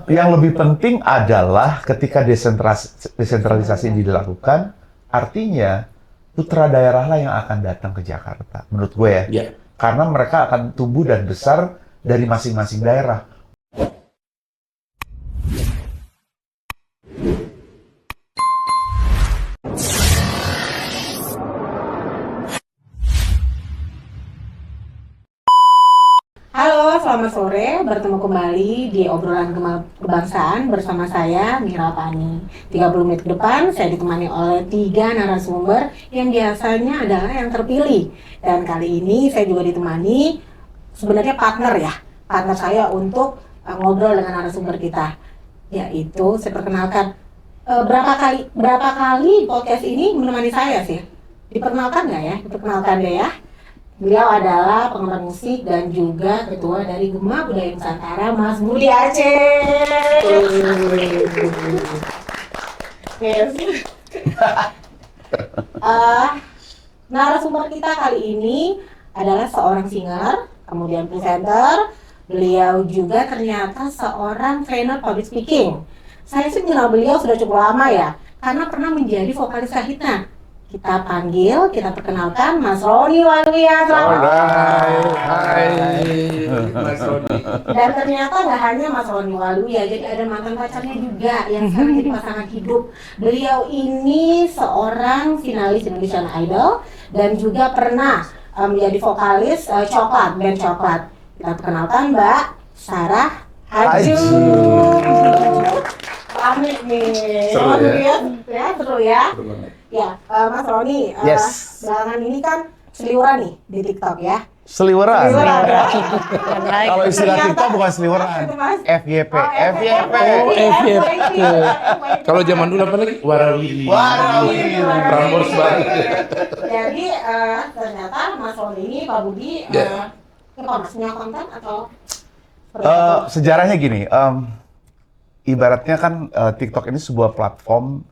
Yang lebih penting adalah ketika desentralisasi ini dilakukan, artinya putra daerah lah yang akan datang ke Jakarta, menurut gue ya. Ya. Karena mereka akan tumbuh dan besar dari masing-masing daerah. Halo, selamat sore. Bertemu kembali di obrolan kebangsaan bersama saya, Mira Pani. 30 menit ke depan, saya ditemani oleh 3 narasumber yang biasanya adalah yang terpilih. Dan kali ini saya juga ditemani sebenarnya partner saya untuk ngobrol dengan narasumber kita. Yaitu, saya perkenalkan, berapa kali podcast ini menemani saya sih? Diperkenalkan nggak ya? Diperkenalkan deh ya. Beliau adalah penggemar musik dan juga ketua dari Gema Budaya Nusantara, Mas Budi Aceh. Yes. Narasumber kita kali ini adalah seorang singer, kemudian presenter. Beliau juga ternyata seorang trainer public speaking. Saya sih kenal beliau sudah cukup lama ya, karena pernah menjadi vokalis Kahitna. Kita panggil, kita perkenalkan Mas Roni Waluya. Hai, Mas Roni. Dan ternyata nggak hanya Mas Roni Waluya, jadi ada mantan pacarnya juga yang sekarang jadi pasangan hidup. Beliau ini seorang finalis Indonesian Idol dan juga pernah menjadi vokalis band Coklat. Kita perkenalkan Mbak Sarah Haju. Rame nih. Seru ya? Seru ya. Ya, Mas Roni, Yes. belakangan ini kan seliweran nih di TikTok ya. Seliweran. Ya. Kalau istilah TikTok bukan seliweran. FYP. FYP. Oh, FYP. Kalau zaman dulu apa lagi? Warawiri. Prambors banget. Jadi ternyata Mas Roni ini, Pak Budi, masnya konten atau? Sejarahnya gini, ibaratnya kan TikTok ini sebuah platform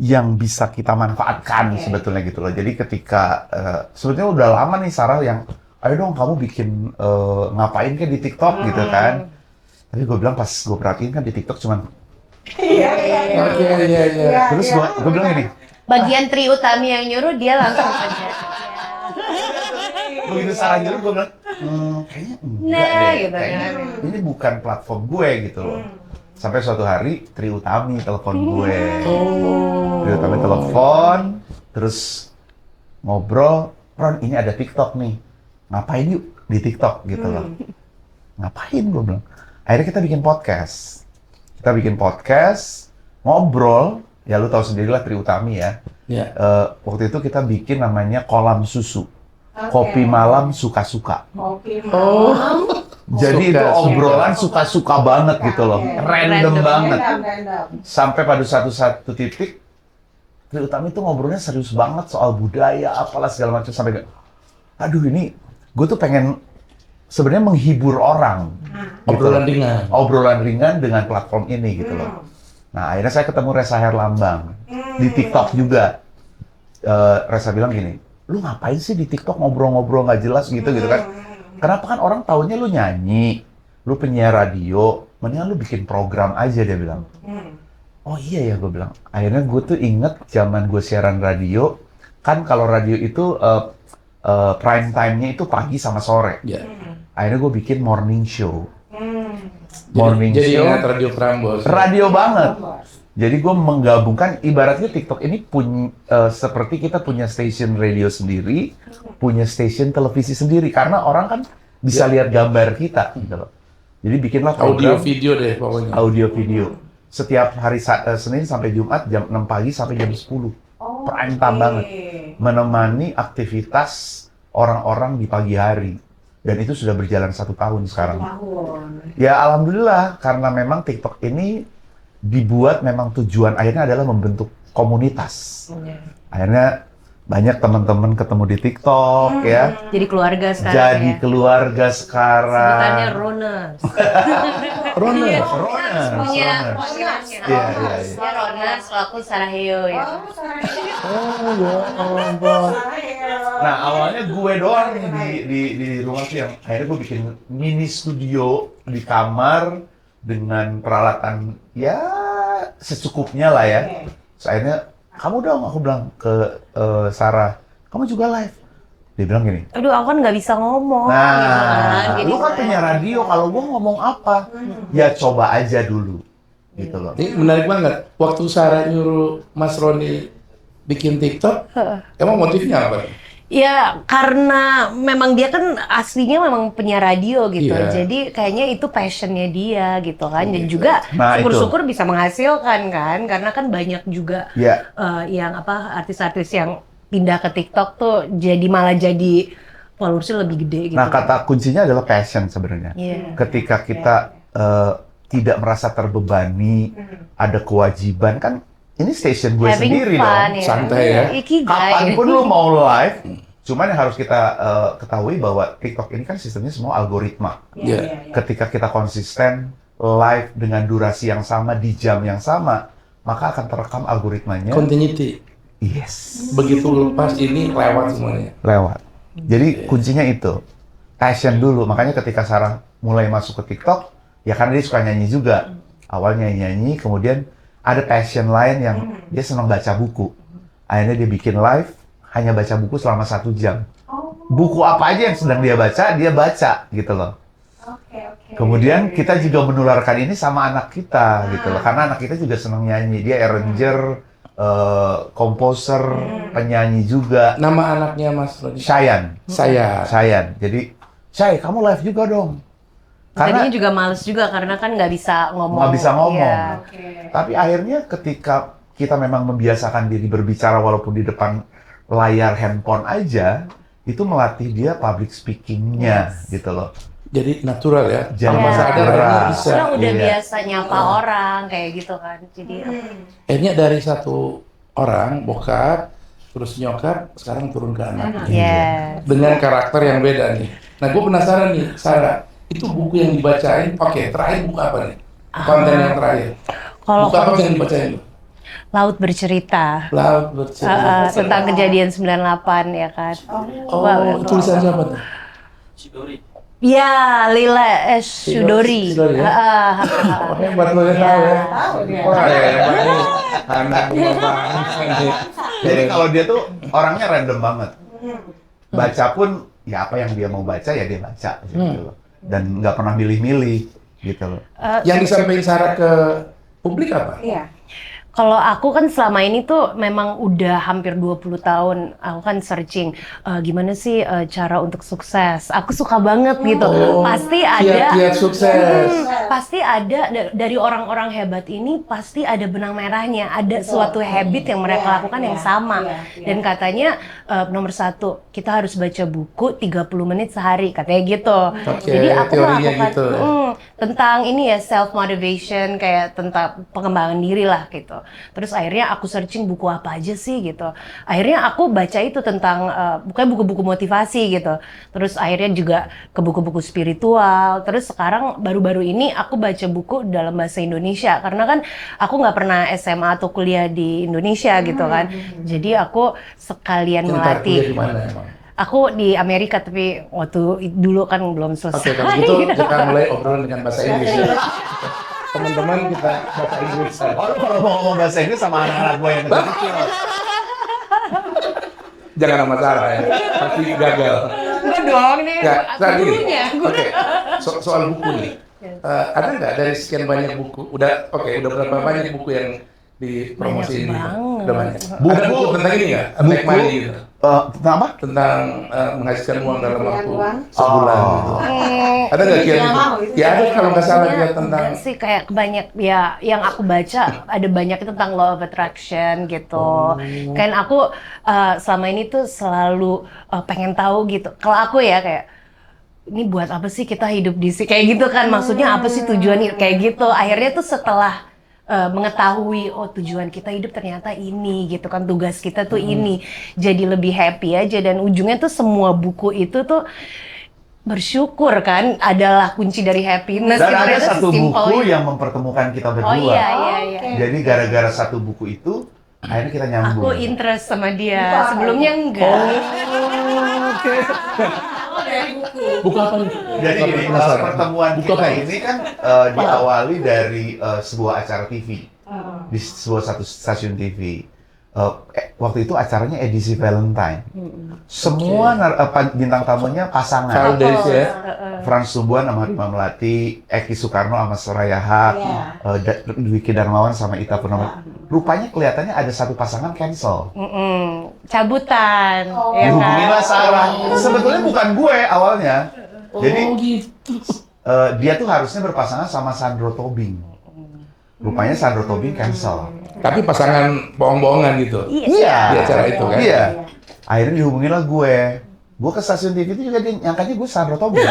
yang bisa kita manfaatkan sebetulnya gitu loh. Jadi ketika sebetulnya udah lama nih Sarah yang ayo dong kamu bikin ngapain kan di TikTok gitu kan. Tapi gue bilang pas gue perhatiin kan di TikTok cuman Iya. terus gue bilang gini, bagian Tri Utami yang nyuruh dia langsung aja. begitu Sarah nyuruh gue bilang kayaknya enggak Nah, deh, gitu kayaknya kan. ini bukan platform gue gitu loh. Sampai suatu hari Tri Utami telepon gue. Tri Utami telepon, terus ngobrol, Ron ini ada TikTok nih, ngapain yuk di TikTok gitu loh. Ngapain gue bilang. Akhirnya kita bikin podcast. Ngobrol, ya lu tahu sendirilah Tri Utami ya. Ya. Waktu itu kita bikin namanya Kolam Susu. Kopi malam suka-suka. Kopi malam. Jadi itu obrolan suka-suka banget gitu loh. Random banget. Sampai pada satu titik, Tri Utami tuh ngobrolnya serius banget soal budaya, apalah segala macam. Sampai aduh ini, gue tuh pengen sebenarnya menghibur orang. Gitu. Obrolan ringan dengan platform ini gitu loh. Nah akhirnya saya ketemu Reza Herlambang di TikTok juga. Reza bilang gini, lu ngapain sih di TikTok ngobrol-ngobrol nggak jelas gitu kan? Kenapa kan orang taunya lu nyanyi, lu penyiar radio, mendingan lu bikin program aja dia bilang. Oh iya ya gue bilang. Akhirnya gue tuh inget zaman gue siaran radio, kan kalau radio itu prime time-nya itu pagi sama sore. Ya. Akhirnya gue bikin morning show. Jadi ingat radio Prambors. Radio banget. Jadi gue menggabungkan, ibaratnya TikTok ini seperti kita punya station radio sendiri, punya station televisi sendiri, karena orang kan bisa lihat gambar kita gitu loh. Jadi bikinlah program Audio video deh pokoknya. audio video. Setiap hari Senin sampai Jumat jam 6 pagi sampai jam 10. Prime time banget. Menemani aktivitas orang-orang di pagi hari. Dan itu sudah berjalan 1 tahun sekarang. Ya alhamdulillah, karena memang TikTok ini dibuat memang tujuan akhirnya adalah membentuk komunitas. Akhirnya banyak teman-teman ketemu di TikTok ya. Jadi keluarga sekarang Jadi ya. keluarga sekarang. Sebutannya Roners. Roners. Punya Iya. Roners, aku Saraheo ya. Nah awalnya gue doang nih di rumah tuh yang akhirnya gue bikin mini studio di kamar dengan peralatan ya secukupnya lah ya. Terus akhirnya kamu dong, aku bilang ke Sarah, kamu juga live. Dia bilang gini, Aduh, aku kan nggak bisa ngomong. gitu nah, Jadi lu kan punya radio, kalau gua ngomong apa? Ya coba aja dulu, gitu loh. Ini menarik banget. Waktu Sarah nyuruh Mas Roni bikin TikTok, emang motifnya apa? Ya, karena memang dia kan aslinya memang penyiar radio gitu. Iya. Jadi kayaknya itu passionnya dia gitu kan. Dan juga Nah, itu. syukur-syukur bisa menghasilkan kan. Karena kan banyak juga Ya, yang apa artis-artis yang pindah ke TikTok tuh malah jadi followersnya lebih gede gitu. nah kata kuncinya adalah passion sebenarnya. Iya. Ketika kita tidak merasa terbebani, ada kewajiban kan. Ini station gue Having sendiri fun, dong. ya. Santai ya. Ikigai. Kapanpun lu mau live, cuman yang harus kita ketahui bahwa TikTok ini kan sistemnya semua algoritma. Iya. Ketika kita konsisten live dengan durasi yang sama di jam yang sama, maka akan terekam algoritmanya. Continuity. Yes, Begitu lepas ini lewat semuanya. lewat. Jadi kuncinya itu passion dulu. Makanya ketika Sarah mulai masuk ke TikTok, ya karena dia suka nyanyi juga. Awalnya nyanyi, kemudian ada passion lain yang dia senang baca buku. Akhirnya dia bikin live, hanya baca buku selama 1 jam. Buku apa aja yang sedang dia baca gitu loh. Kemudian kita juga menularkan ini sama anak kita gitu loh. Karena anak kita juga senang nyanyi. Dia arranger, komposer, penyanyi juga. Nama anaknya Mas Roni? Shayan. Saya. Jadi, Shay, kamu live juga dong. Karena Tadinya juga males juga karena kan nggak bisa ngomong. nggak bisa ngomong. Iya. Tapi akhirnya ketika kita memang membiasakan diri berbicara walaupun di depan layar handphone aja, itu melatih dia public speaking-nya gitu loh. Jadi natural ya. Jadi Tanpa sadar natural. akhirnya bisa. Orang udah Iya. biasa nyapa orang kayak gitu kan. Jadi Akhirnya dari satu orang bokap, terus nyokap, sekarang turun ke anak. yes. Dengan karakter yang beda nih. Nah, gue penasaran nih, Sarah, itu buku yang dibacain, oke, terakhir buku apa nih? Konten yang terakhir. Kalau Buku apa yang dibacain? Laut Bercerita. Laut bercerita. Tentang kejadian 98 ya kan. Oh, tulisan siapa tuh? Ya, Lila Shudori. Shudori, ya? Oh, hebat lo ya, tahu ya. Wah, hebat nih. Anak gua banget nih. Jadi kalau dia tuh orangnya random banget. Baca pun ya apa yang dia mau baca ya dia baca gitu loh. Dan nggak pernah milih-milih gitu loh. Yang disampaikan Sarah ke publik apa? Iya. Kalau aku kan selama ini tuh memang udah hampir 20 tahun aku kan searching gimana sih cara untuk sukses. Aku suka banget gitu. Pasti ada Kiat-kiat sukses. pasti ada dari orang-orang hebat ini pasti ada benang merahnya, ada suatu habit yang mereka lakukan yang sama. Dan katanya nomor 1, kita harus baca buku 30 menit sehari, katanya gitu. Oke, Jadi aku teorinya melakukan gitu. tentang ini ya self motivation, kayak tentang pengembangan diri lah gitu. Terus akhirnya aku searching buku apa aja sih gitu. Akhirnya aku baca itu tentang bukan buku-buku motivasi gitu. Terus akhirnya juga ke buku-buku spiritual. Terus sekarang baru-baru ini aku baca buku dalam bahasa Indonesia karena kan aku nggak pernah SMA atau kuliah di Indonesia gitu kan. Jadi aku sekalian Bentar, melatih. kuliah di mana emang? Aku di Amerika tapi waktu dulu kan belum selesai. Oke, kalau gitu kita mulai obrolan dengan bahasa Inggris ya. Teman-teman kita bahasa Inggris. Oh, kalau mau ngomong bahasa Inggris sama anak-anak gue yang kecil. Jangan sama Sarah ya, pasti gagal. Enggak dong, ini Ya, saat ini. gurunya. Oke, soal buku nih. Ada nggak dari sekian banyak buku? Udah berapa banyak buku yang dipromosi ini? banget. Udah banyak. Buku- Ada buku tentang ini nggak? buku- Make money gitu. Tentang apa? Tentang menghasilkan uang dalam waktu uang. sebulan Oh. gitu. Ada nggak kiat gitu? Ya ada kalau nggak salah kiat tentang Enggak sih, kayak banyak ya yang aku baca ada banyak itu tentang law of attraction gitu. Kan aku selama ini tuh selalu pengen tahu gitu. Kalau aku ya kayak ini buat apa sih kita hidup di sini kayak gitu kan, maksudnya apa sih tujuannya kayak gitu. Akhirnya tuh setelah mengetahui oh tujuan kita hidup ternyata ini gitu kan, tugas kita tuh ini, jadi lebih happy aja. Dan ujungnya tuh semua buku itu tuh bersyukur kan adalah kunci dari happiness. Dan ada Ternyata satu sesimpel buku itu. yang mempertemukan kita berdua. Oh iya. Jadi gara-gara satu buku itu, akhirnya kita nyambung. Aku interest sama dia. Sebelumnya enggak. Oke. Dari buku Buku apa nih? Jadi gini, Penasaran. pertemuan Buku kita apa? ini kan diawali dari sebuah acara TV di sebuah satu stasiun TV. Waktu itu acaranya edisi Valentine. Semua bintang tamunya pasangan. Childish ya. Frans Tumbuhan sama Rima Melati, Eki Soekarno sama Soraya Haq, Dwiki Darmawan sama Ita Purnamasari. Rupanya kelihatannya ada satu pasangan cancel. Cabutan. ya kan? Dihubungilah Sarah. Sebetulnya bukan gue awalnya. Jadi gitu. dia tuh harusnya berpasangan sama Sandro Tobing. Rupanya Sandro Tobing cancel. Tapi pasangan bohong-bohongan gitu. Iya. Di acara itu kan? Iya. Akhirnya dihubungilah gue. Gue ke stasiun TV itu juga dia nyangkanya gue Sandro Tobing.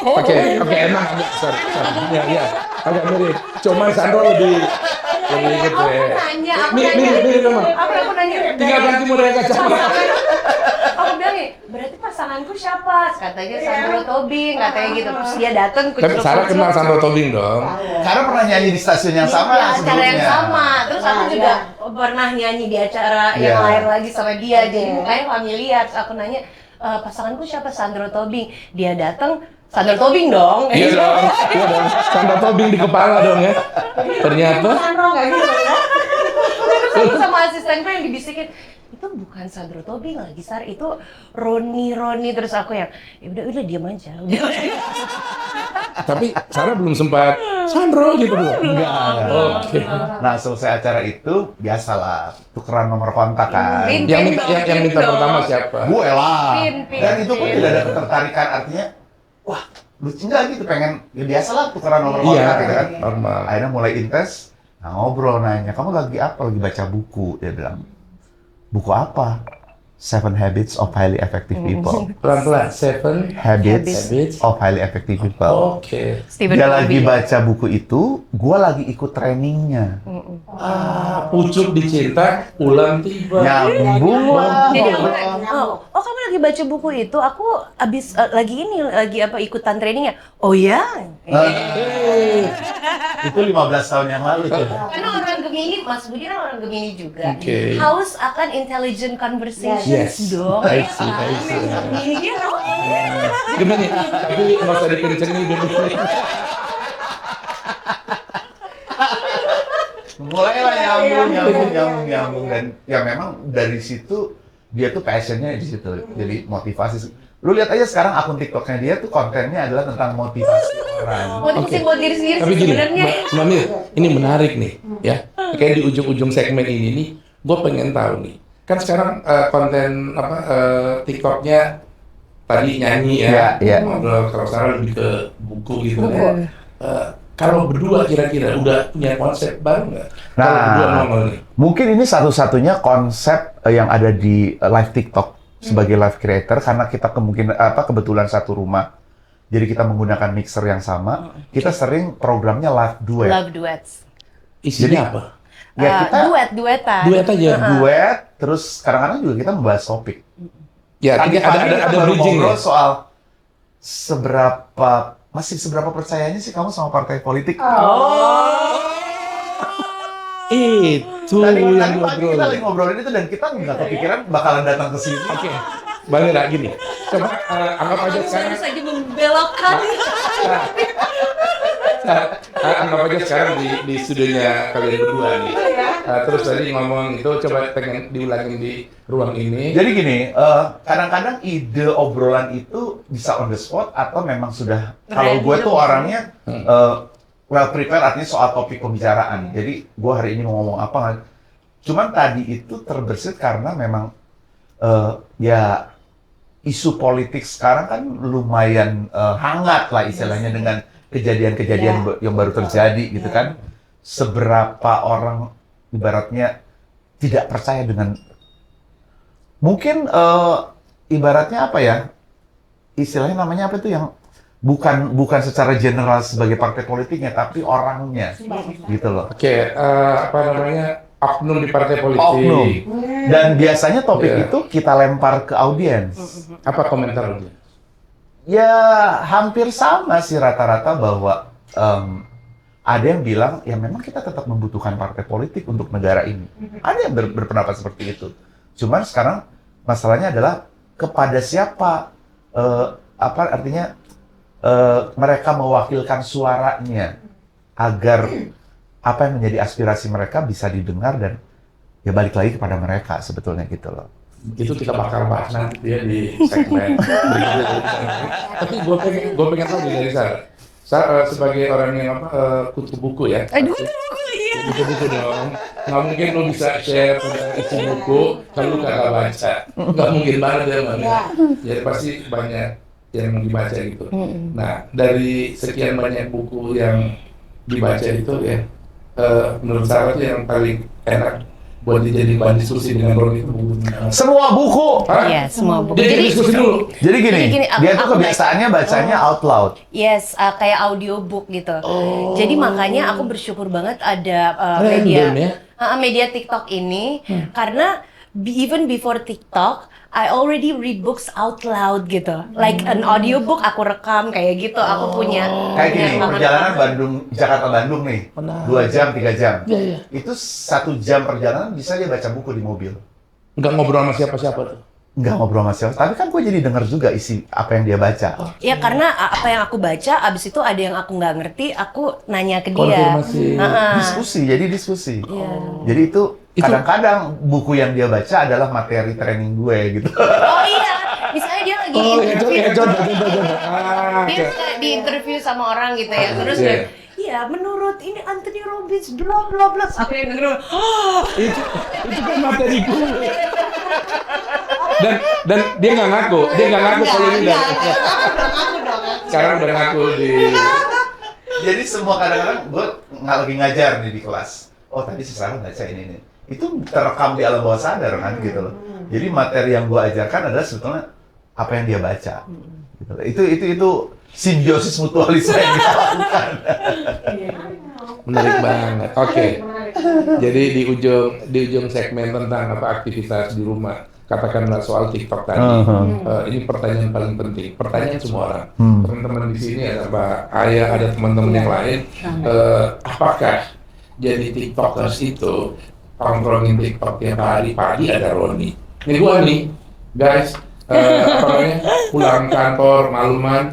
Oke, emang agak sorry. Iya, agak mirip. Cuman Sandro lebih gitu ya. Mirip emang. Aku nanya. Tinggal ganti model kacamata. Aku bilang nih, berarti pasanganku siapa? Katanya Sandro Tobing, katanya gitu. Terus dia datang ke Tapi Sarah kenal Sandro Tobing dong. Karena pernah nyanyi di stasiun yang sama Di acara sebelumnya. yang sama. Terus aku juga pernah nyanyi di acara yang lain lagi sama dia. Jadi mukanya familiar. Terus aku nanya, pasanganku siapa? Sandro Tobing. Dia datang, Sandro Tobing dong. Iya dong. Sandro Tobing di kepala dong ya. Ternyata Sandro nggak gitu ya? Terus aku sama asistenku yang dibisikin, itu bukan Sandro Tobing lagi, Sar, itu Roni. Terus aku yang, ya udah diam aja. tapi Sarah belum sempat Sandro gitu belum. Enggak. Oke. Nah, selesai acara itu, biasalah, tukeran nomor kontak kan. Pin. Yang minta dong. pertama siapa? Gue lah. Pin. Dan itu pun tidak ada ketertarikan, artinya, wah, lucu nggak gitu, pengen, ya biasalah tukeran nomor kontak Iya, gitu kan. normal. Akhirnya mulai intens, nah ngobrol nanya, kamu lagi apa? Lagi baca buku. Dia bilang, buku apa? 7 Habits of Highly Effective People. Pelan-pelan. Seven Habits of Highly Effective People. Oke. Stephen Dia lagi Covey. baca buku itu, gue lagi ikut trainingnya. Pucuk dicinta, ulang tiba. Nyambung lah. Jadi aku ngobrol. nanya, kamu lagi baca buku itu? Aku abis lagi ikutan trainingnya. Oh ya? Itu 15 tahun yang lalu tuh. Karena orang Gemini, Mas Budi kan orang Gemini juga. Oke. Haus akan intelligent conversations Yes. dong. I see. Gemini dia Gimana nih? Tapi nggak usah dikencengin dulu. Mulailah nyambung dan ya memang dari situ dia tuh passionnya di situ. Jadi motivasi. Lu lihat aja sekarang akun TikToknya dia tuh kontennya adalah tentang motivasi orang. motivasi buat diri sendiri Tapi sih gini, sebenarnya. Mbak Mir, ini menarik nih, ya. Kayak di ujung-ujung segmen ini nih, gue pengen tahu nih. Kan sekarang konten TikToknya tadi nyanyi ya, Iya. ngobrol, kalau sekarang lebih ke buku gitu ya. Kalau berdua kira-kira udah punya konsep baru nggak? Kalau berdua nongol nih. Mungkin ini satu-satunya konsep yang ada di live TikTok sebagai live creator karena kita kebetulan satu rumah. Jadi kita menggunakan mixer yang sama. Kita sering programnya live duet. Love duets. Isinya apa? Ya kita Duetan. Duet aja. duet, terus kadang-kadang juga kita membahas topik. Ya, Tadi ada kita ada baru bridging ngobrol ya. soal seberapa percayanya sih kamu sama partai politik? Itu Tadi yang pagi kita lagi ngobrol. ngobrolin itu dan kita nggak kepikiran bakalan datang ke sini. Oke, Bang Lira gini. Coba anggap aja sekarang. Terus aja membelokkan. Anggap aja sekarang di studionya kalian berdua nih. Terus tadi ngomong itu coba pengen diulangin di ruang ini. Jadi gini, kadang-kadang ide obrolan itu bisa on the spot atau memang sudah. Kalau gue tuh orangnya well prepared, artinya soal topik pembicaraan. Jadi gue hari ini mau ngomong apa. Cuman tadi itu terbersit karena memang ya isu politik sekarang kan lumayan hangat lah istilahnya dengan kejadian-kejadian yang baru terjadi gitu kan. Seberapa orang ibaratnya tidak percaya dengan mungkin ibaratnya apa ya? Istilahnya namanya apa itu yang bukan secara general sebagai partai politiknya tapi orangnya gitu loh. Oke, apa namanya? Oknum di partai politik. Oknum. Dan biasanya topik Iya. itu kita lempar ke audiens. Apa komentar lu? Ya hampir sama sih rata-rata bahwa ada yang bilang ya memang kita tetap membutuhkan partai politik untuk negara ini. Ada yang berpendapat seperti itu. Cuman sekarang masalahnya adalah kepada siapa apa artinya mereka mewakilkan suaranya agar apa yang menjadi aspirasi mereka bisa didengar dan ya balik lagi kepada mereka sebetulnya gitu loh. Itu kita bakal bahas nanti ya di segmen berikutnya. Tapi gue pengen tahu nih dari Sarah sebagai orang yang kutu buku ya. Aduh, buku iya. Kutu buku dong. Nggak mungkin lo bisa share pada isi buku kalau lo kagak baca. Nggak mungkin banget ya, Mbak. Jadi pasti banyak yang dibaca gitu. Nah, dari sekian banyak buku yang dibaca itu ya, menurut saya itu yang paling enak buat dijadiin bahan diskusi dengan Roni itu buku. Semua buku. Iya, semua buku. Jadi diskusi dulu. Jadi gini, dia tuh aku kebiasaannya bacanya out loud. Yes, kayak audiobook gitu. Jadi makanya aku bersyukur banget ada Random ya? media TikTok ini karena even before TikTok, I already read books out loud gitu. Like an audiobook aku rekam kayak gitu. Aku punya. Kayak gini, perjalanan Jakarta-Bandung nih, Benar. 2 jam, 3 jam. Iya, iya. Itu 1 jam perjalanan bisa dia baca buku di mobil. Nggak ngobrol sama siapa-siapa tuh. Nggak ngobrol sama siapa, tapi kan gue jadi denger juga isi apa yang dia baca. Ya karena apa yang aku baca, abis itu ada yang aku nggak ngerti, aku nanya ke dia. Konfirmasi. Diskusi, jadi diskusi. Iya. Jadi itu kadang-kadang buku yang dia baca adalah materi training gue gitu. Oh iya, misalnya dia lagi interview. Dia suka di interview sama orang gitu ya, terus Iya. dia, iya menurut ini Anthony Robbins bla bla bla. Aku yang denger, itu kan materi gue. Dan dia nggak ngaku kalau ini dari sekarang udah ngaku di. Jadi semua kadang-kadang gue nggak lagi ngajar nih di kelas. Oh tadi si Sarah baca ini nih. Itu terekam di alam bawah sadar kan gitu loh. Jadi materi yang gue ajarkan adalah sebetulnya apa yang dia baca. Gitu loh. Itu simbiosis mutualisme yang kita lakukan. Menarik banget. Oke. Jadi di ujung segmen tentang apa aktivitas di rumah, katakanlah soal TikTok tadi. Ini pertanyaan paling penting. Pertanyaan semua orang. Teman-teman di sini ada Mbak Ayah, ada teman-teman yang lain. Apakah jadi TikTokers itu tongkrongin TikTok tiap hari, pagi ada Roni. Ini gua nih, guys. Apa namanya? Pulang kantor malaman,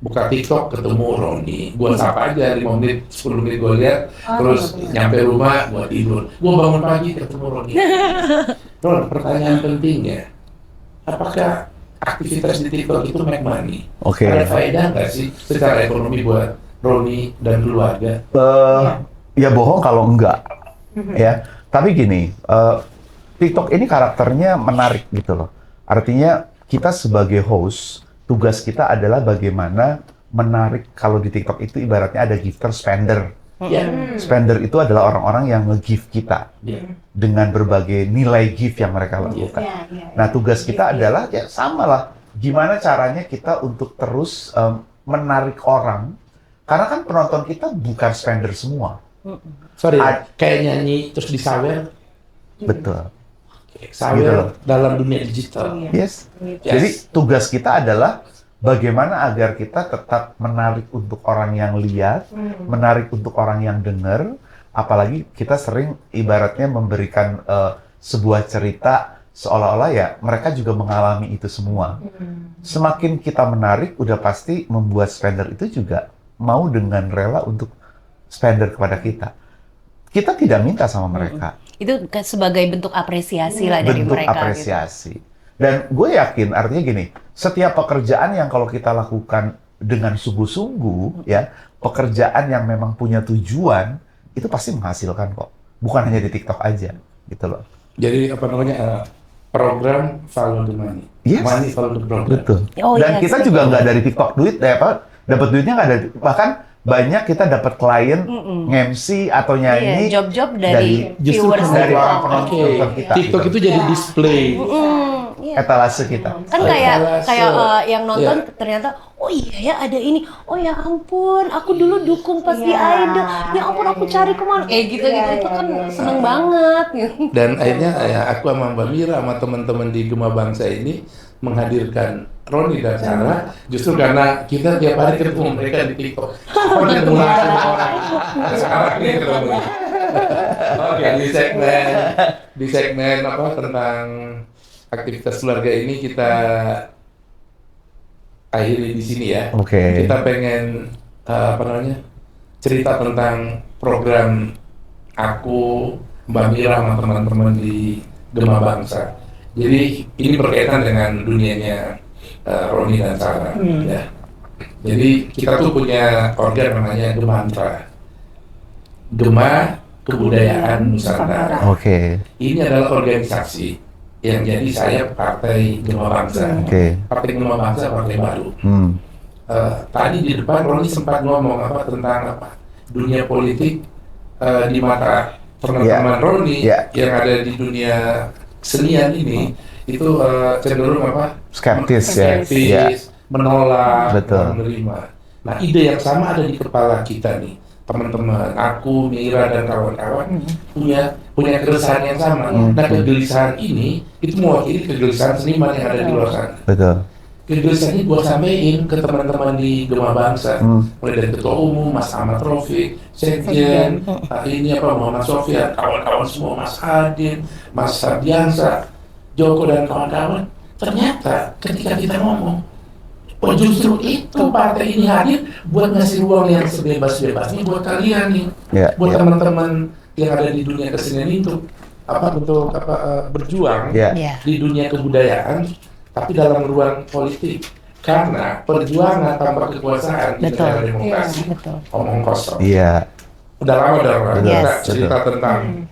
buka TikTok ketemu Roni. Gua sapa aja 5 menit, 10 menit gua lihat, terus nyampe rumah gua tidur. Gua bangun pagi ketemu Roni. Ron, pertanyaan pentingnya, apakah aktivitas di TikTok itu make money? Oke. Ada faedah nggak sih secara ekonomi buat Roni dan keluarga? Ya bohong kalau enggak, ya. Tapi gini, TikTok ini karakternya menarik gitu loh. Artinya kita sebagai host, tugas kita adalah bagaimana menarik. Kalau di TikTok itu ibaratnya ada gifter, spender. Spender itu adalah orang-orang yang nge-gift kita dengan berbagai nilai gift yang mereka lakukan. Nah tugas kita adalah ya sama lah. Gimana caranya kita untuk terus menarik orang. Karena kan penonton kita bukan spender semua. Sorry, kayak nyanyi terus disawer. Betul. Sawer Gitu loh. dalam dunia digital. Yes. Jadi tugas kita adalah bagaimana agar kita tetap menarik untuk orang yang lihat, menarik untuk orang yang dengar. Apalagi kita sering ibaratnya memberikan sebuah cerita seolah-olah ya mereka juga mengalami itu semua. Semakin kita menarik, udah pasti membuat spender itu juga mau dengan rela untuk spender kepada kita. Kita tidak minta sama mereka. Itu sebagai bentuk apresiasi lah dari Bentuk mereka. apresiasi. Dan gue yakin artinya gini, setiap pekerjaan yang kalau kita lakukan dengan sungguh-sungguh, ya pekerjaan yang memang punya tujuan, itu pasti menghasilkan kok. Bukan hanya di TikTok aja, gitu loh. Jadi apa namanya program follow the money, Yes. money follow the program. Betul. Oh, Dan yes, kita betul. juga nggak dari TikTok dapat duitnya nggak dari, bahkan banyak kita dapat klien nge-MC atau nyanyi Iya, job-job dari Justru viewers dari TikTok. orang penonton kita. TikTok gitu. itu jadi display. Iya. Etalase kita. Kan kayak Etalase. yang nonton ternyata oh iya ya ada ini, oh ya ampun aku dulu dukung pas di Idol, ya ampun aku cari kemana gitu itu kan seneng banget. Dan akhirnya ya aku sama Mbak Mira sama teman-teman di Gema Bangsa ini menghadirkan Roni dan Sarah justru karena kita tiap hari ketemu mereka di TikTok. Oh, ketemu langsung sama orang. Sekarang ini ketemu. Oke, di segmen apa tentang aktivitas keluarga ini kita akhiri di sini ya. Oke. Kita pengen cerita tentang program aku, Mbak Mira sama teman-teman di Gema Bangsa. Jadi ini berkaitan dengan dunianya Roni dan Sarah. Ya. Jadi kita tuh punya organ namanya Gemantra, Gema Kebudayaan Nusantara. Oke. Ini adalah organisasi yang jadi saya Partai Gema Bangsa. Oke. Partai Gema Bangsa partai baru. Tadi di depan Roni sempat ngomong tentang dunia politik di mata teman-teman Roni yang ada di dunia kesenian ini itu cenderung skeptis menolak, betul, menerima. Nah, ide yang sama ada di kepala kita nih, teman-teman, aku, Mira dan kawan-kawan punya kegelisahan yang sama. Nah, kegelisahan ini itu mewakili kegelisahan seniman yang ada di luar sana. Betul. Kegelisahan ini gua sampaikan ke teman-teman di Gema Bangsa, mulai dari Ketua Umum, Mas Ahmad Rafiq, Sekjen, Muhammad Sofyan, kawan-kawan semua, Mas Adin, Mas Sardiansa, Joko dan kawan-kawan. Ternyata ketika kita ngomong, oh justru itu partai ini hadir buat ngasih ruang yang sebebas-bebasnya buat kalian nih, buat teman-teman yang ada di dunia kesenian itu, berjuang di dunia kebudayaan, tapi dalam ruang politik. Karena perjuangan tanpa kekuasaan di negara demokrasi, omong kosong. Udah lama kita cerita tentang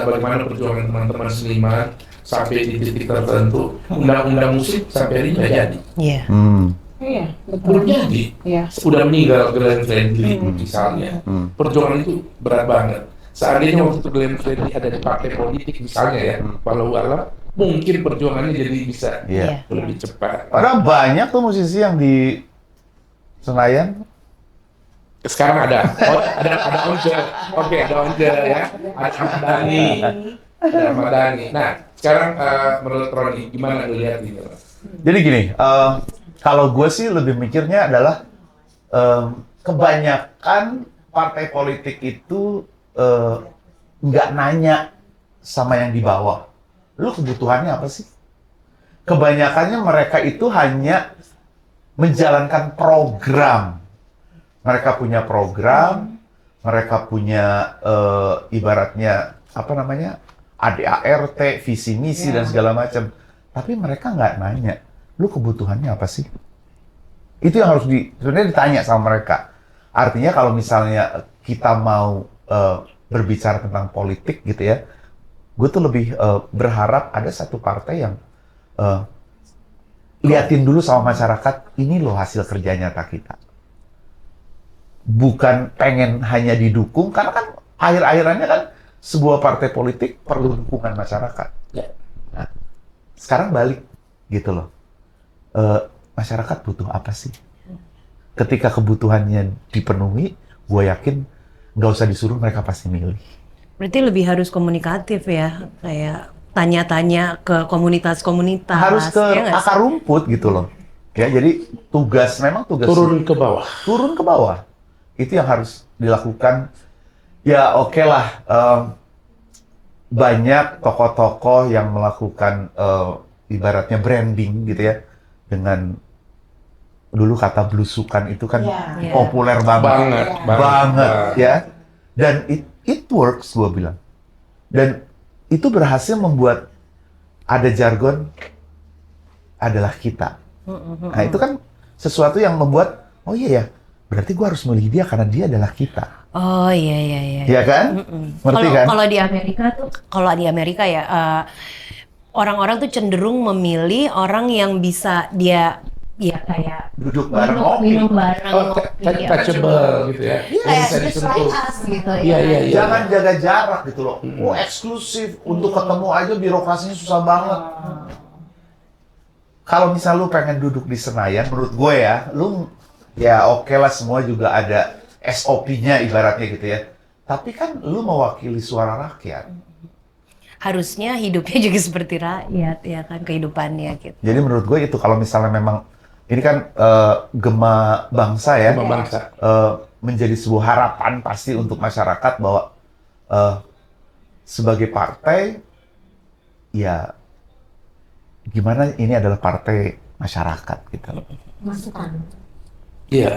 bagaimana perjuangan teman-teman seniman sampai di titik tertentu, undang-undang musik sampai ini nggak jadi. Iya, betul. Belum jadi. Sudah meninggal Glenn Fredly misalnya. Perjuangan itu berat banget. Seandainya waktu itu Glenn Fredly ada di partai politik misalnya ya, walau mungkin perjuangannya jadi bisa lebih cepat. Padahal banyak tuh musisi yang di Senayan. Sekarang ada Once. Oke, ada Once ya. Ada Ahmad Dhani. Nah, sekarang menurut Roni gimana melihat ini? Jadi gini, kalau gue sih lebih mikirnya adalah kebanyakan partai politik itu nggak nanya sama yang di bawah. Lu kebutuhannya apa sih? Kebanyakannya mereka itu hanya menjalankan program. Mereka punya program, mereka punya ibaratnya ADART, visi misi dan segala macam. Tapi mereka nggak nanya, lu kebutuhannya apa sih? Itu yang harus sebenarnya ditanya sama mereka. Artinya kalau misalnya kita mau berbicara tentang politik gitu ya, gue tuh lebih berharap ada satu partai yang liatin dulu sama masyarakat, ini loh hasil kerja nyata kita. Bukan pengen hanya didukung, karena kan akhir-akhirannya kan sebuah partai politik perlu dukungan masyarakat. Nah, sekarang balik gitu loh. Masyarakat butuh apa sih? Ketika kebutuhannya dipenuhi, gue yakin nggak usah disuruh, mereka pasti milih. Berarti lebih harus komunikatif ya, kayak tanya-tanya ke komunitas-komunitas. Harus ke akar rumput gitu loh. Ya, jadi tugas turun ke bawah. Turun ke bawah. Itu yang harus dilakukan. Ya oke lah, banyak tokoh-tokoh yang melakukan ibaratnya branding gitu ya, dengan dulu kata blusukan itu kan populer banget ya, dan it works, gue bilang, dan itu berhasil membuat ada jargon adalah kita. Nah itu kan sesuatu yang membuat oh iya ya, berarti gue harus milih dia karena dia adalah kita. Oh iya. Iya kan? Ngerti kan? Kalau di Amerika ya, orang-orang tuh cenderung memilih orang yang bisa dia kayak duduk bareng minum bareng, touchable gitu ya. Kayak just like us gitu. Iya. Jangan jaga jarak gitu loh. Oh eksklusif, untuk ketemu aja birokrasinya susah banget. Kalau misal lu pengen duduk di Senayan, menurut gue ya, lu ya oke lah, semua juga ada SOP-nya ibaratnya gitu ya. Tapi kan lu mewakili suara rakyat. Harusnya hidupnya juga seperti rakyat ya kan, kehidupannya gitu. Jadi menurut gue itu, kalau misalnya memang ini kan Gema Bangsa ya, menjadi sebuah harapan pasti untuk masyarakat bahwa sebagai partai ya gimana ini adalah partai masyarakat gitu. Masukan. Iya,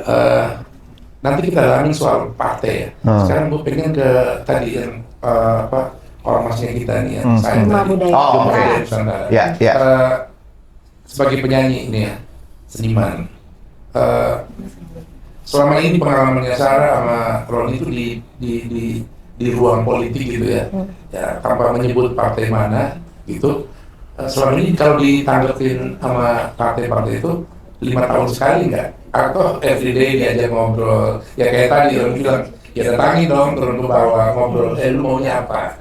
nanti kita dalami soal partai ya. Sekarang gue pengen ke tadi yang ormasnya kita nih ya. Saya Gema tadi. budaya. Oh, oke. Budaya Nusantara. Ya, ya. Sebagai penyanyi nih ya, seniman. Selama ini pengalamannya Sarah sama Ron itu di ruang politik gitu ya, ya tanpa menyebut partai mana gitu. Selama ini kalau ditanggepin sama partai-partai itu 5 tahun sekali nggak? Atau everyday diajak ngobrol? Ya kayak tadi Ron bilang, ya datangi dong turun ke bawah ngobrol. Lu maunya apa?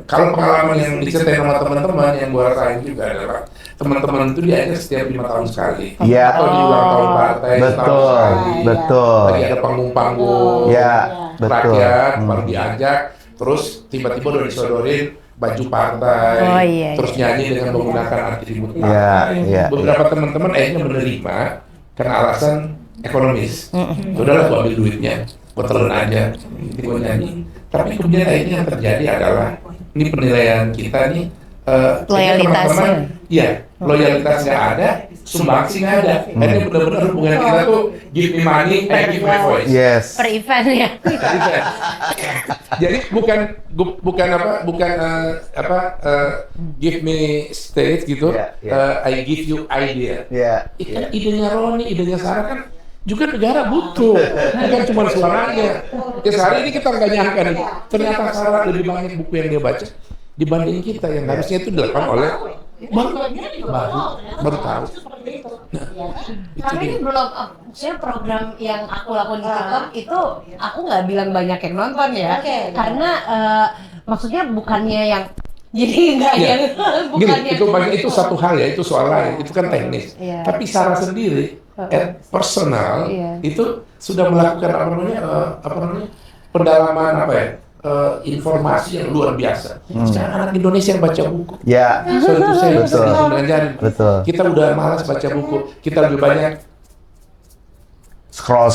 Kalau pengalaman yang diceritain sama teman-teman yang gua rasain juga adalah teman-teman itu diajak setiap 5 tahun sekali. Iya. Atau di ulang tahun partai setahun Betul, sekali. betul. Lagi ada panggung-panggung Ya, betul. rakyat baru diajak, terus tiba-tiba udah disodorin baju partai, Oh, iya, terus nyanyi dengan menggunakan atribut Iya, partai. iya. Beberapa teman-teman akhirnya menerima karena alasan ekonomis. Udahlah gua ambil duitnya, gua telan aja, nanti gua nyanyi. Tapi kemudian akhirnya yang terjadi adalah ini penilaian kita nih. Loyalitasnya. Iya, loyalitas nggak ada, sumbangsi nggak ada. Akhirnya benar-benar hubungan kita tuh give me money, give my voice. Yes. Per event ya. Jadi bukan give me stage gitu. I give you idea. Ya. Kan idenya Roni, idenya Sarah kan juga negara butuh, bukan cuma suaranya. Ya sehari ini kita nggak nyangka nih, ternyata Sarah lebih banyak buku yang dia baca dibanding kita yang harusnya itu dilakukan oleh baru tahu. Nah, itu Karena ini dia. belum, maksudnya program yang aku lakukan di TikTok itu aku nggak bilang banyak yang nonton ya, karena maksudnya bukannya yang jadi nggak Iya. yang Gini, itu satu hal ya, itu soal lain, itu kan teknis. Iya. Tapi Sarah sendiri, personal, Iya. itu sudah melakukan pendalaman informasi yang luar biasa. Sekarang anak Indonesia yang baca buku. Ya. So itu saya Betul. bisa belajarin. Betul. Kita udah malas baca buku, kita lebih banyak Scroll.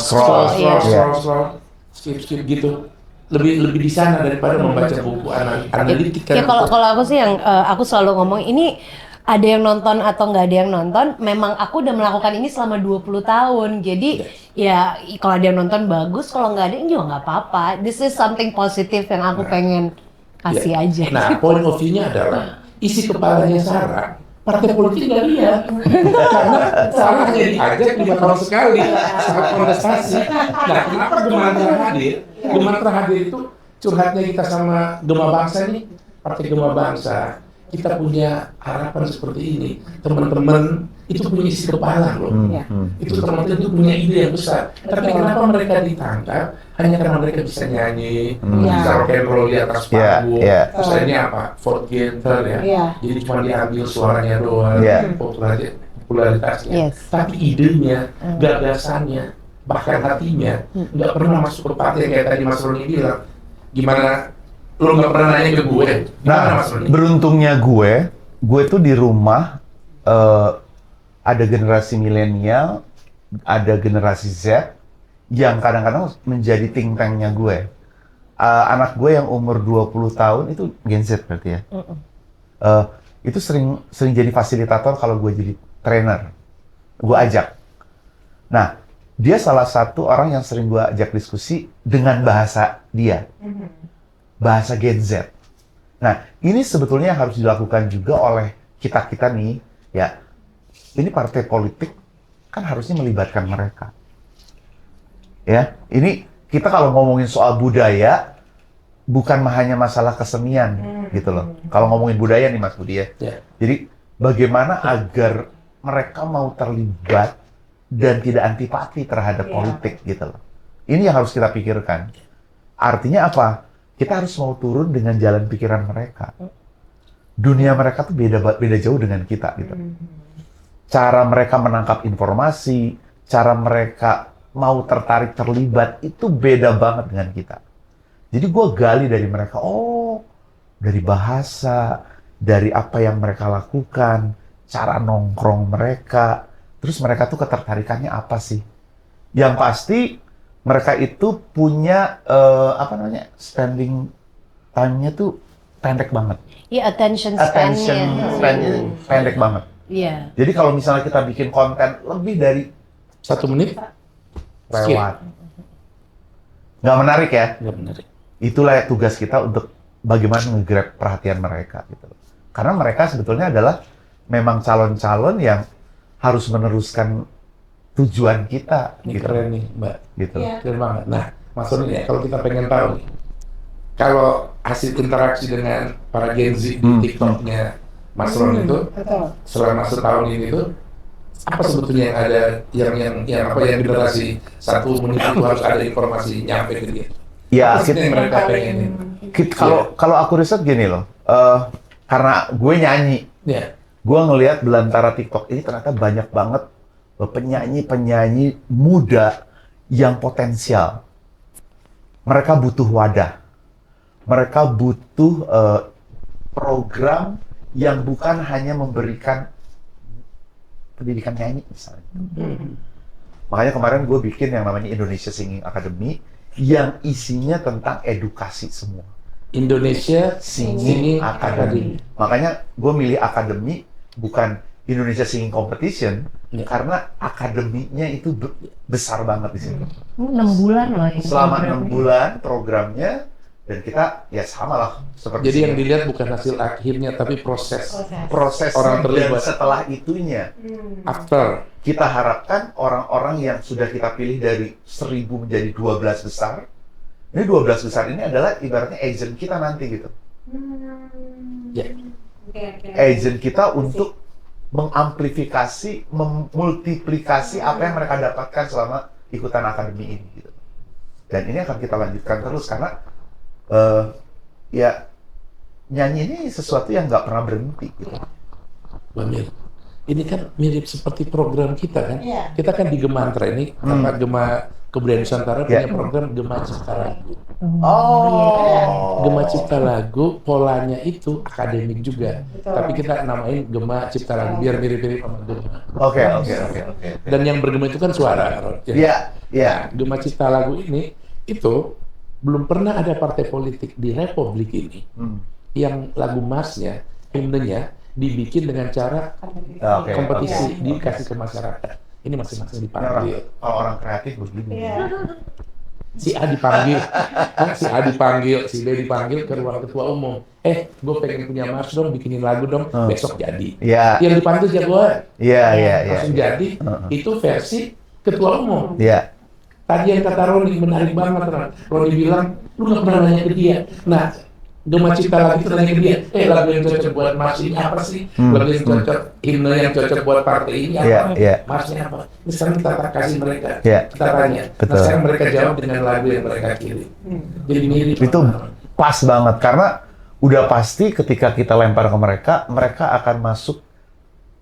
skip gitu. Lebih di sana daripada membaca buku analitik. Ya kalau aku sih yang aku selalu ngomong ini ada yang nonton atau nggak ada yang nonton, memang aku udah melakukan ini selama 20 tahun. Jadi ya kalau ada yang nonton bagus, kalau nggak ada juga nggak apa-apa. This is something positif yang aku pengen kasih aja. Nah, point of view-nya adalah isi kepalanya Sarah, partai politik nggak lihat. Karena Sarah hanya diajak 5 tahun sekali saat kontestasi. Nah, kenapa Gemantra hadir? Gemantra hadir itu curhatnya kita sama Gema Bangsa nih, partai Gema Bangsa. Kita punya harapan seperti ini. Teman-teman itu punya isi kepala loh. Itu teman-teman itu punya ide yang besar. Tapi kenapa mereka ditangkap? Hanya karena mereka bisa nyanyi, bisa rock and roll di atas panggung. Terus ini apa? Fort Ginter ya. Jadi cuma diambil suaranya doang, popularitasnya. Tapi idenya, gagasannya, bahkan hatinya nggak pernah masuk ke partai kayak tadi Mas Roni bilang. Gimana? Lo nggak pernah nanya ke gue? Gimana, Mas Roni? Beruntungnya gue tuh di rumah ada generasi milenial, ada generasi Z yang kadang-kadang menjadi think tank-nya gue. Anak gue yang umur 20 tahun itu Gen Z berarti ya. Itu sering jadi fasilitator kalau gue jadi trainer. Gue ajak. Nah, dia salah satu orang yang sering gue ajak diskusi dengan bahasa dia. Bahasa Gen Z. Nah, ini sebetulnya harus dilakukan juga oleh kita-kita nih, ya. Ini partai politik kan harusnya melibatkan mereka. Ya, ini kita kalau ngomongin soal budaya, bukan hanya masalah kesenian, gitu loh. Kalau ngomongin budaya nih Mas Budi ya. Jadi, bagaimana agar mereka mau terlibat dan tidak antipati terhadap politik, gitu loh. Ini yang harus kita pikirkan. Artinya apa? Kita harus mau turun dengan jalan pikiran mereka. Dunia mereka tuh beda jauh dengan kita gitu. Cara mereka menangkap informasi, cara mereka mau tertarik terlibat itu beda banget dengan kita. Jadi gue gali dari mereka, dari bahasa, dari apa yang mereka lakukan, cara nongkrong mereka, terus mereka tuh ketertarikannya apa sih? Yang pasti mereka itu punya spending time-nya tuh pendek banget. Iya, attention Attention span-nya. span-nya pendek banget. Iya. Jadi kalau misalnya kita bikin konten lebih dari 1 menit lewat, nggak menarik ya. nggak menarik. Itulah tugas kita untuk bagaimana nge-grab perhatian mereka gitu. Karena mereka sebetulnya adalah memang calon-calon yang harus meneruskan tujuan kita. Ini gitu. keren nih Mbak, Gitu. Iya. keren banget. Nah maksudnya ya, kalau kita pengen tahu nih, kalau hasil interaksi dengan para Gen Z di TikToknya Mas Ron itu Betul. selama setahun ini tuh apa sebetulnya yang ada yang apa yang generasi 1 menit itu harus ada informasi nyampe ke dia. Ya, Apa sih yang mereka pengenin? kalau aku riset gini loh, karena gue nyanyi, Ya, gue ngelihat belantara TikTok ini ternyata banyak banget penyanyi-penyanyi muda yang potensial. Mereka butuh wadah, mereka butuh program yang bukan hanya memberikan pendidikan nyanyi misalnya. Makanya kemarin gue bikin yang namanya Indonesia Singing Academy yang isinya tentang edukasi semua. Indonesia Singing Academy. Makanya gue milih akademi bukan Indonesia Singing Competition Ya. karena akademinya itu besar banget di situ. 6 bulan loh ini. Selama programnya. 6 bulan programnya dan kita ya sama lah seperti Jadi yang sini. dilihat bukan hasil akhirnya tapi proses Proses orang dan terlibat. setelah itunya After. kita harapkan orang-orang yang sudah kita pilih dari 1000 menjadi 12 besar. Ini 12 besar ini adalah ibaratnya agent kita nanti gitu. Ya. Agent kita untuk mengamplifikasi, memultiplikasi apa yang mereka dapatkan selama ikutan akademi ini gitu. Dan ini akan kita lanjutkan terus karena ya nyanyi ini sesuatu yang nggak pernah berhenti gitu. Mbak Mir, ini kan mirip seperti program kita kan? Iya. Kita kan di Gemantra ini, karena Gema Kebudayaan Nusantara punya Ya. program Gema Cipta Lagu. Oh. Gema Cipta Lagu polanya itu akademik juga, Betul. tapi kita namain Gema Cipta Lagu biar mirip-mirip sama Gema. Oke. Dan yang bergema itu kan suara. Iya, iya. Gema Cipta Lagu ini itu belum pernah ada partai politik di Republik ini yang lagu marsnya, himnenya dibikin dengan cara Oke. kompetisi Oke. dikasih ke masyarakat. Ini masing-masing Ini orang, dipanggil. kalau orang kreatif begini. Iya. Si A dipanggil, si A dipanggil, si B dipanggil ke ruang ketua umum. Gue pengen punya mars dong, bikinin lagu dong, besok jadi. Iya, Yang dipanggil jagoan, iya. langsung jadi. Itu versi ketua umum. Iya. Tadi yang kata Roni menarik banget, Ron. Roni bilang, lu nggak pernah nanya ke dia. Nah, Gema Cipta Lagu itu nanya ke dia, lagu yang cocok buat Mars ini apa sih? Lagu yang cocok, himne yang cocok buat partai ini apa? Iya. Marsnya apa? Misalnya kita kasih mereka, Iya. kita tanya. Betul. Nah, sekarang mereka jawab dengan lagu yang mereka kirim. Jadi mirip. Itu pas banget karena udah pasti ketika kita lempar ke mereka, mereka akan masuk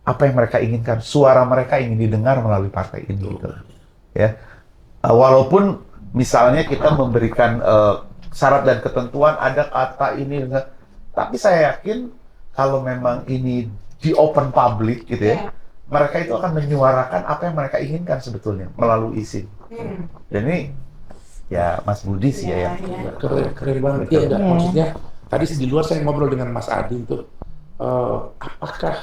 apa yang mereka inginkan. Suara mereka ingin didengar melalui partai ini gitu. Ya. Walaupun misalnya kita memberikan syarat dan ketentuan ada kata ini, tapi saya yakin kalau memang ini di open public gitu ya, mereka itu akan menyuarakan apa yang mereka inginkan sebetulnya melalui isi. Dan ini ya Mas Budi sih ya yang Keren banget. Ya, enggak, maksudnya tadi di luar saya ngobrol dengan Mas Adin tuh, apakah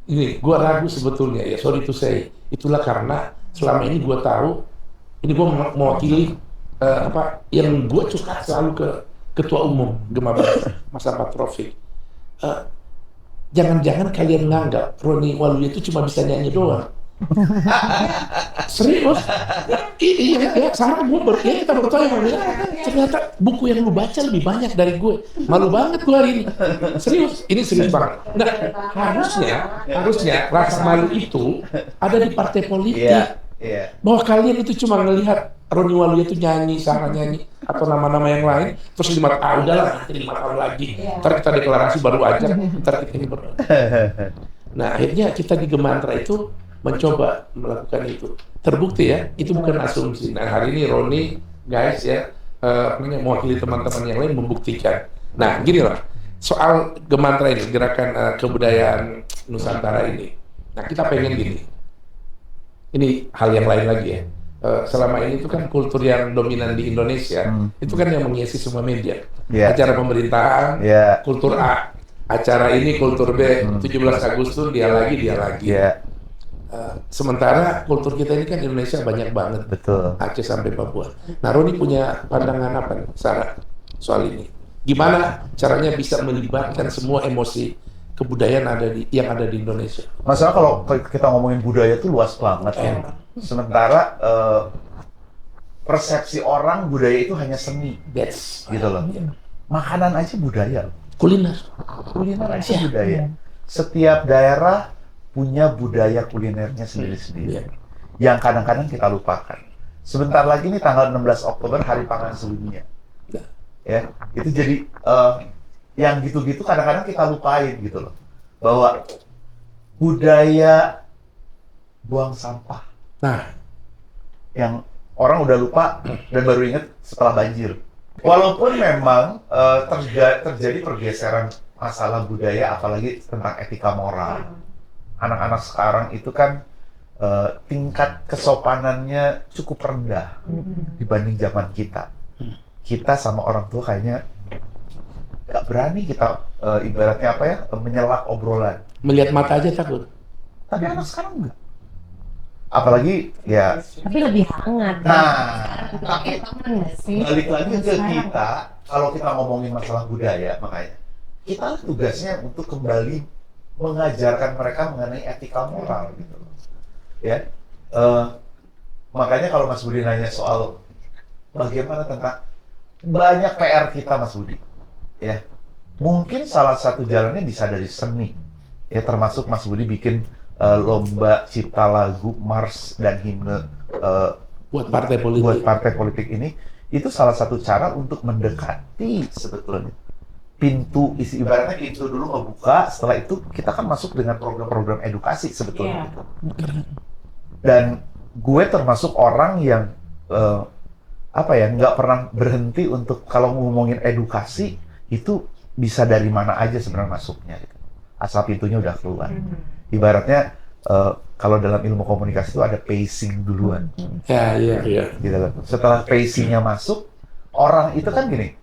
ini gua ragu sebetulnya ya, sorry to say, itulah karena selama ini gua tahu ini gua mewakili yang gue suka selalu ke ketua umum Gema Mas Ahmad Taufik. Jangan-jangan kalian nganggap Roni Waluyo itu cuma bisa nyanyi doang. Serius? Iya, sama gue kita bertanya sama dia. Ternyata buku yang lu baca lebih banyak dari gue. Malu banget gue hari ini. Serius, ini serius banget. Nah, harusnya rasa malu itu ada di partai politik. Iya. Bahwa kalian itu cuma ngelihat Roni Waluyo itu nyanyi, sana nyanyi, atau nama-nama yang lain, terus 5 tahun, udahlah nanti 5 tahun lagi, ntar kita deklarasi baru aja, ntar kita ini baru. Nah akhirnya kita di Gemantra itu mencoba melakukan itu. Terbukti ya, itu bukan asumsi. Nah hari ini Roni, guys ya, mewakili teman-teman yang lain membuktikan. Nah gini lah, soal Gemantra ini, gerakan kebudayaan Nusantara ini. Nah kita pengen gini. Ini hal yang lain lagi ya. Selama ini itu kan kultur yang dominan di Indonesia, itu kan yang mengisi semua media. Yeah. Acara pemerintahan, Yeah. kultur A. acara ini Kultur B 17 Agustus dia lagi. Iya, Sementara kultur kita ini kan Indonesia banyak banget, betul. Aceh sampai Papua. Nah, Roni punya pandangan apa nih, Sarah, soal ini? Gimana caranya bisa melibatkan semua emosi kebudayaan yang ada di Indonesia? Masalah kalau kita ngomongin budaya tuh luas banget ya. Sementara persepsi orang budaya itu hanya seni, gitu loh. Makanan aja budaya. Kuliner. Kuliner aja budaya. Setiap daerah punya budaya kulinernya sendiri-sendiri. Yang kadang-kadang kita lupakan. Sebentar lagi nih tanggal 16 Oktober Hari Pangan Sedunia. Ya, itu jadi yang gitu-gitu kadang-kadang kita lupain gitu loh. Bahwa budaya buang sampah. Nah, Yang orang udah lupa dan baru ingat setelah banjir. Walaupun memang terjadi pergeseran masalah budaya, apalagi tentang etika moral. Anak-anak sekarang itu kan tingkat kesopanannya cukup rendah dibanding zaman kita. Kita sama orang tua kayaknya nggak berani kita ibaratnya apa ya, menyelak obrolan. melihat mata aja takut. Tapi anak sekarang enggak. Apalagi ya. Tapi lebih hangat. Nah, Pakai teman nggak sih? balik lagi ke kita, kalau kita ngomongin masalah budaya, makanya kita tugasnya untuk kembali mengajarkan mereka mengenai etika moral gitu. Ya, makanya kalau Mas Budi nanya soal bagaimana tentang banyak PR kita, Mas Budi, ya mungkin salah satu jalannya bisa dari seni, ya termasuk Mas Budi bikin lomba cipta lagu Mars dan himne Buat partai politik. buat partai politik ini, itu salah satu cara untuk mendekati sebetulnya pintu, ibaratnya pintu dulu ngebuka, setelah itu kita kan masuk dengan program-program edukasi sebetulnya. Gitu. Dan gue termasuk orang yang apa ya, nggak pernah berhenti untuk kalau ngomongin edukasi itu bisa dari mana aja sebenarnya masuknya gitu. Asal pintunya udah keluar. Ibaratnya kalau dalam ilmu komunikasi itu ada pacing duluan. Ya, iya. Gitu loh. Setelah pacingnya masuk, orang itu kan gini,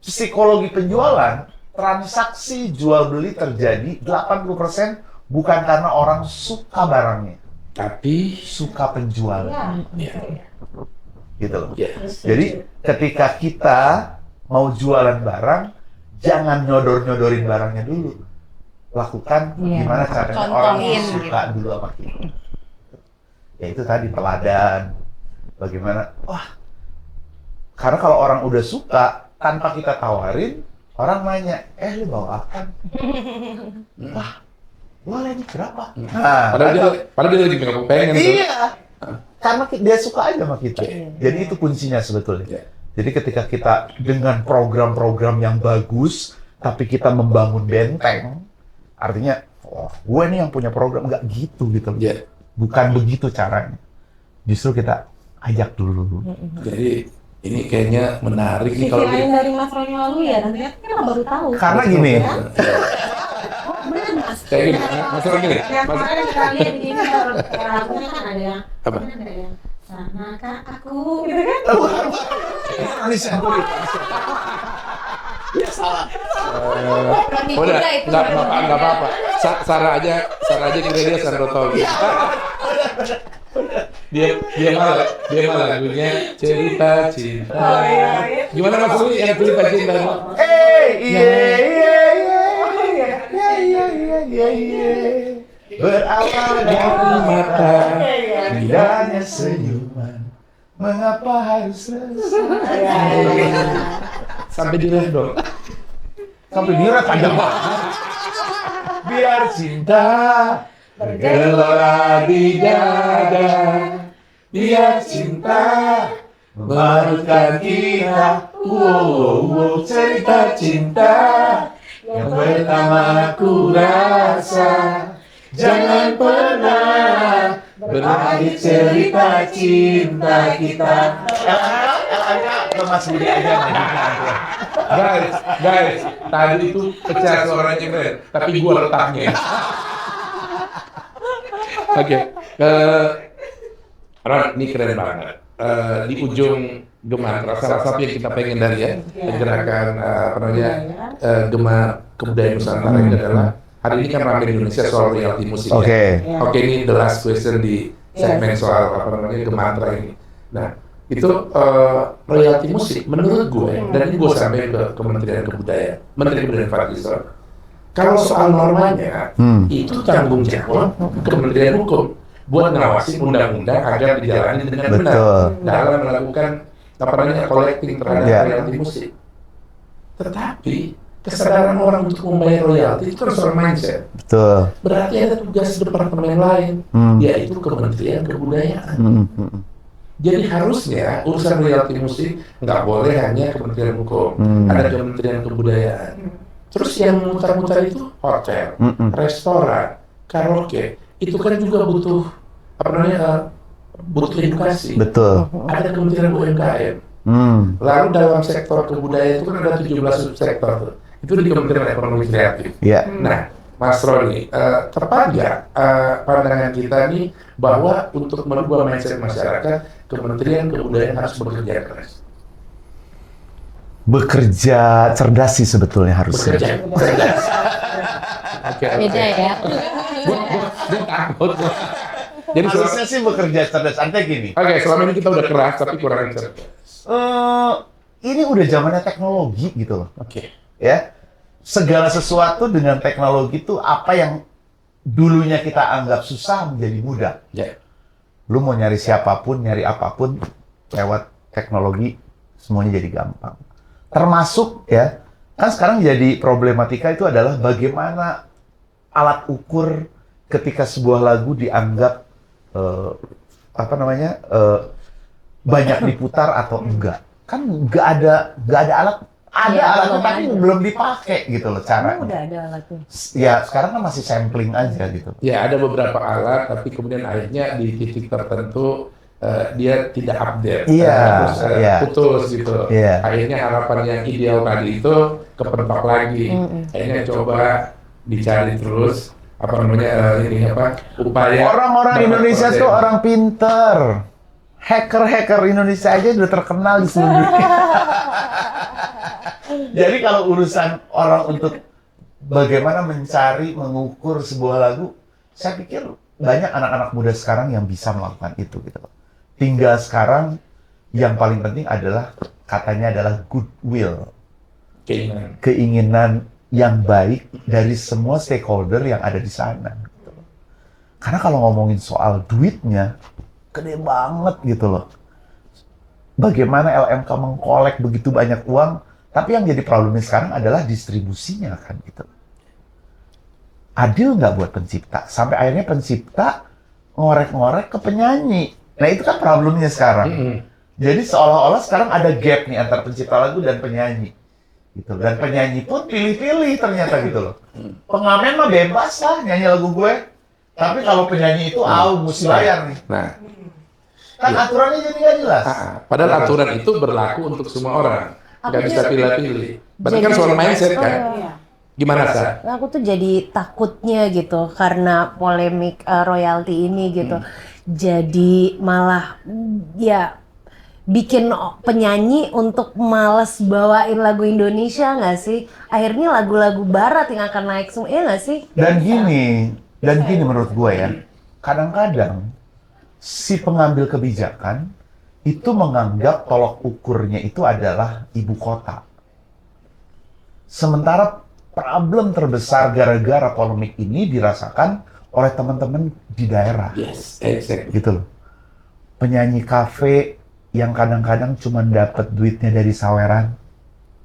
psikologi penjualan, transaksi jual beli terjadi 80% bukan karena orang suka barangnya, Tapi suka penjual. ya. Gitu loh. Ya. Jadi ketika kita mau jualan barang, jangan nyodor-nyodorin barangnya dulu. Lakukan gimana caranya orang Contohin, suka dulu sama kita. Ya itu tadi teladan. Bagaimana? Wah, karena kalau orang udah suka, tanpa kita tawarin, orang nanya, lu bawa apa? Wah, boleh nih berapa? Nah, Padahal dia lagi nggak pengen. tuh. iya, karena dia suka aja sama kita. Jadi itu kuncinya sebetulnya. Jadi ketika kita dengan program-program yang bagus, tapi kita membangun benteng, artinya, oh, gue nih yang punya program, nggak gitu gitu. Ya. Bukan begitu caranya. Justru kita ajak dulu. Jadi ini kayaknya menarik nih kalau Lain dari Mas Roni lalu ya, nanti kita baru tahu. Karena gini, Oh, bener Mas. kayak gini, Mas Roni nih. Yang kemarin kita lihat di ini baru lagunya kan ada yang Apa? mana ada yang sanakah aku gitu kan? Udah, nggak apa-apa. Sarah aja kira dia Sandro Togi. Dia malah lagunya cerita cinta. Gimana Mas Roni yang cerita cinta? Berawal dari mata, indahnya senyuman, mengapa harus selesai? Sampai di ref dong. Sampai dia panjang banget. Biar cinta bergelora di dada, biar cinta membarukan kita. Wow, cerita cinta yang pertama ku rasa. Jangan pernah berakhir cerita cinta kita. Mas Budi aja Guys, tadi itu pecah suaranya keren, tapi gua letaknya. Oke, Ron, ini keren banget. Di ujung Gemantra. Salah satu yang kita pengen dari gerakan Gema Kebudayaan Nusantara ini adalah hari ini kan ramai di Indonesia soal royalti musik. Oke. Oke, ini the last question di segmen soal Gemantra ini. Nah, itu royalti musik menurut gue, dan ini gue sampai ke Kementerian Kebudayaan, Menteri Kebudayaan Pariwisata. Kalau soal normanya, itu tanggung jawab Kementerian Hukum buat ngawasin undang-undang agar dijalani dengan benar dalam melakukan collecting terhadap royalti musik. Tetapi kesadaran orang untuk membayar royalti itu kan soal mindset. Betul. Berarti ada tugas departemen lain, yaitu Kementerian Kebudayaan. Jadi harusnya urusan royalti musik nggak boleh hanya Kementerian Hukum, ada Kementerian Kebudayaan. Terus yang mutar-mutar itu hotel, restoran, karaoke, itu kan juga butuh butuh edukasi. Betul. Ada Kementerian UMKM. Lalu dalam sektor kebudayaan itu kan ada 17 subsektor tuh. Itu di Kementerian Ekonomi Kreatif. Iya. Nah, Mas Roni, tepat nggak pandangan kita nih bahwa untuk merubah mindset masyarakat, Kementerian Kebudayaan harus bekerja keras? Bekerja cerdas sih sebetulnya harusnya. Bekerja cerdas. Oke. Beda ya. Dia takut. Jadi Harusnya sih bekerja cerdas. Artinya gini. Oke, selama ini kita udah keras tapi kurang cerdas. Ini udah zamannya teknologi gitu loh. Oke. Ya. Segala sesuatu dengan teknologi itu apa yang dulunya kita anggap susah menjadi mudah. Ya. Lu mau nyari siapapun, nyari apapun lewat teknologi semuanya jadi gampang. Termasuk ya, kan sekarang jadi problematika itu adalah bagaimana alat ukur ketika sebuah lagu dianggap banyak diputar atau enggak. Kan nggak ada alat. Ada alatnya tapi belum dipakai gitu loh caranya. Udah ada alatnya. Ya sekarang kan masih sampling aja gitu. Ya, ada beberapa alat tapi kemudian akhirnya di titik tertentu dia tidak update, terus putus gitu. Akhirnya harapan yang ideal tadi itu kepentok lagi. Akhirnya coba dicari terus upaya. Orang-orang Indonesia tuh orang pinter. Hacker Indonesia aja udah terkenal di seluruh dunia. Jadi kalau urusan orang untuk bagaimana mencari, mengukur sebuah lagu, saya pikir banyak anak-anak muda sekarang yang bisa melakukan itu gitu. Tinggal sekarang yang paling penting adalah katanya adalah goodwill, keinginan yang baik dari semua stakeholder yang ada di sana. Gitu. Karena kalau ngomongin soal duitnya, gede banget gitu loh. Bagaimana LMK mengkolek begitu banyak uang, tapi yang jadi problemnya sekarang adalah distribusinya kan gitu. Adil nggak buat pencipta? Sampai akhirnya pencipta ngorek-ngorek ke penyanyi. Nah itu kan problemnya sekarang. Jadi seolah-olah sekarang ada gap nih antara pencipta lagu dan penyanyi. Gitu. Dan penyanyi pun pilih-pilih ternyata gitu loh. Pengamen mah bebas lah nyanyi lagu gue. Tapi kalau penyanyi itu mesti bayar nih. Nah, kan aturannya jadi nggak jelas. Padahal aturan itu berlaku untuk semua orang. Nggak bisa pilih-pilih. Berarti kan soal mindset kan? Gimana, Sa? Aku tuh jadi takutnya gitu karena polemik royalti ini gitu. Jadi malah ya bikin penyanyi untuk malas bawain lagu Indonesia nggak sih? Akhirnya lagu-lagu barat yang akan naik semua, iya nggak sih? Dan gini menurut gue ya, kadang-kadang si pengambil kebijakan itu menganggap tolok ukurnya itu adalah ibu kota. Sementara problem terbesar gara-gara polemik ini dirasakan oleh teman-teman di daerah. Yes, exactly. Gitu loh. Penyanyi kafe yang kadang-kadang cuma dapat duitnya dari saweran,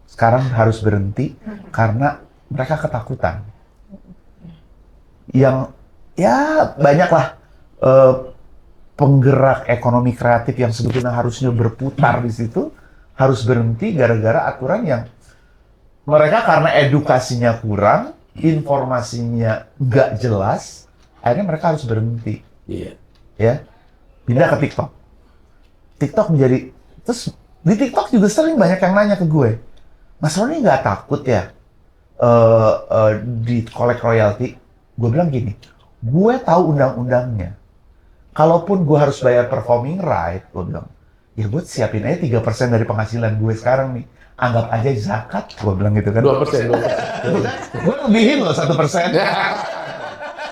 sekarang harus berhenti karena mereka ketakutan. Yang ya banyaklah penggerak ekonomi kreatif yang sebetulnya harusnya berputar di situ harus berhenti gara-gara aturan yang mereka karena edukasinya kurang, informasinya nggak jelas, akhirnya mereka harus berhenti. Iya. Ya, pindah ke TikTok. TikTok menjadi, terus di TikTok juga sering banyak yang nanya ke gue, Mas Roni nggak takut ya di collect royalty? Gue bilang gini, gue tahu undang-undangnya. Kalaupun gue harus bayar performing right, gue bilang, ya gue siapin aja 3% dari penghasilan gue sekarang nih. Anggap aja zakat, gue bilang gitu kan. 2%. Gue lebihin loh 1%.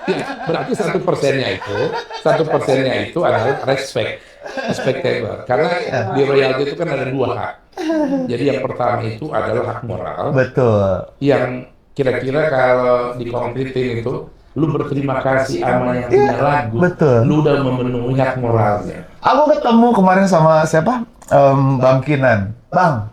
Ya, berarti 1%-nya itu adalah respectable. Karena di royalti itu kan ada 2 hak. Jadi yang pertama itu adalah hak moral. Betul. Yang kira-kira kalau dikonkretin itu, lu berterima kasih sama yang punya lagu, betul. Lu udah memenuhi hak moralnya. Aku ketemu kemarin sama siapa? Bang Kinan. Bang,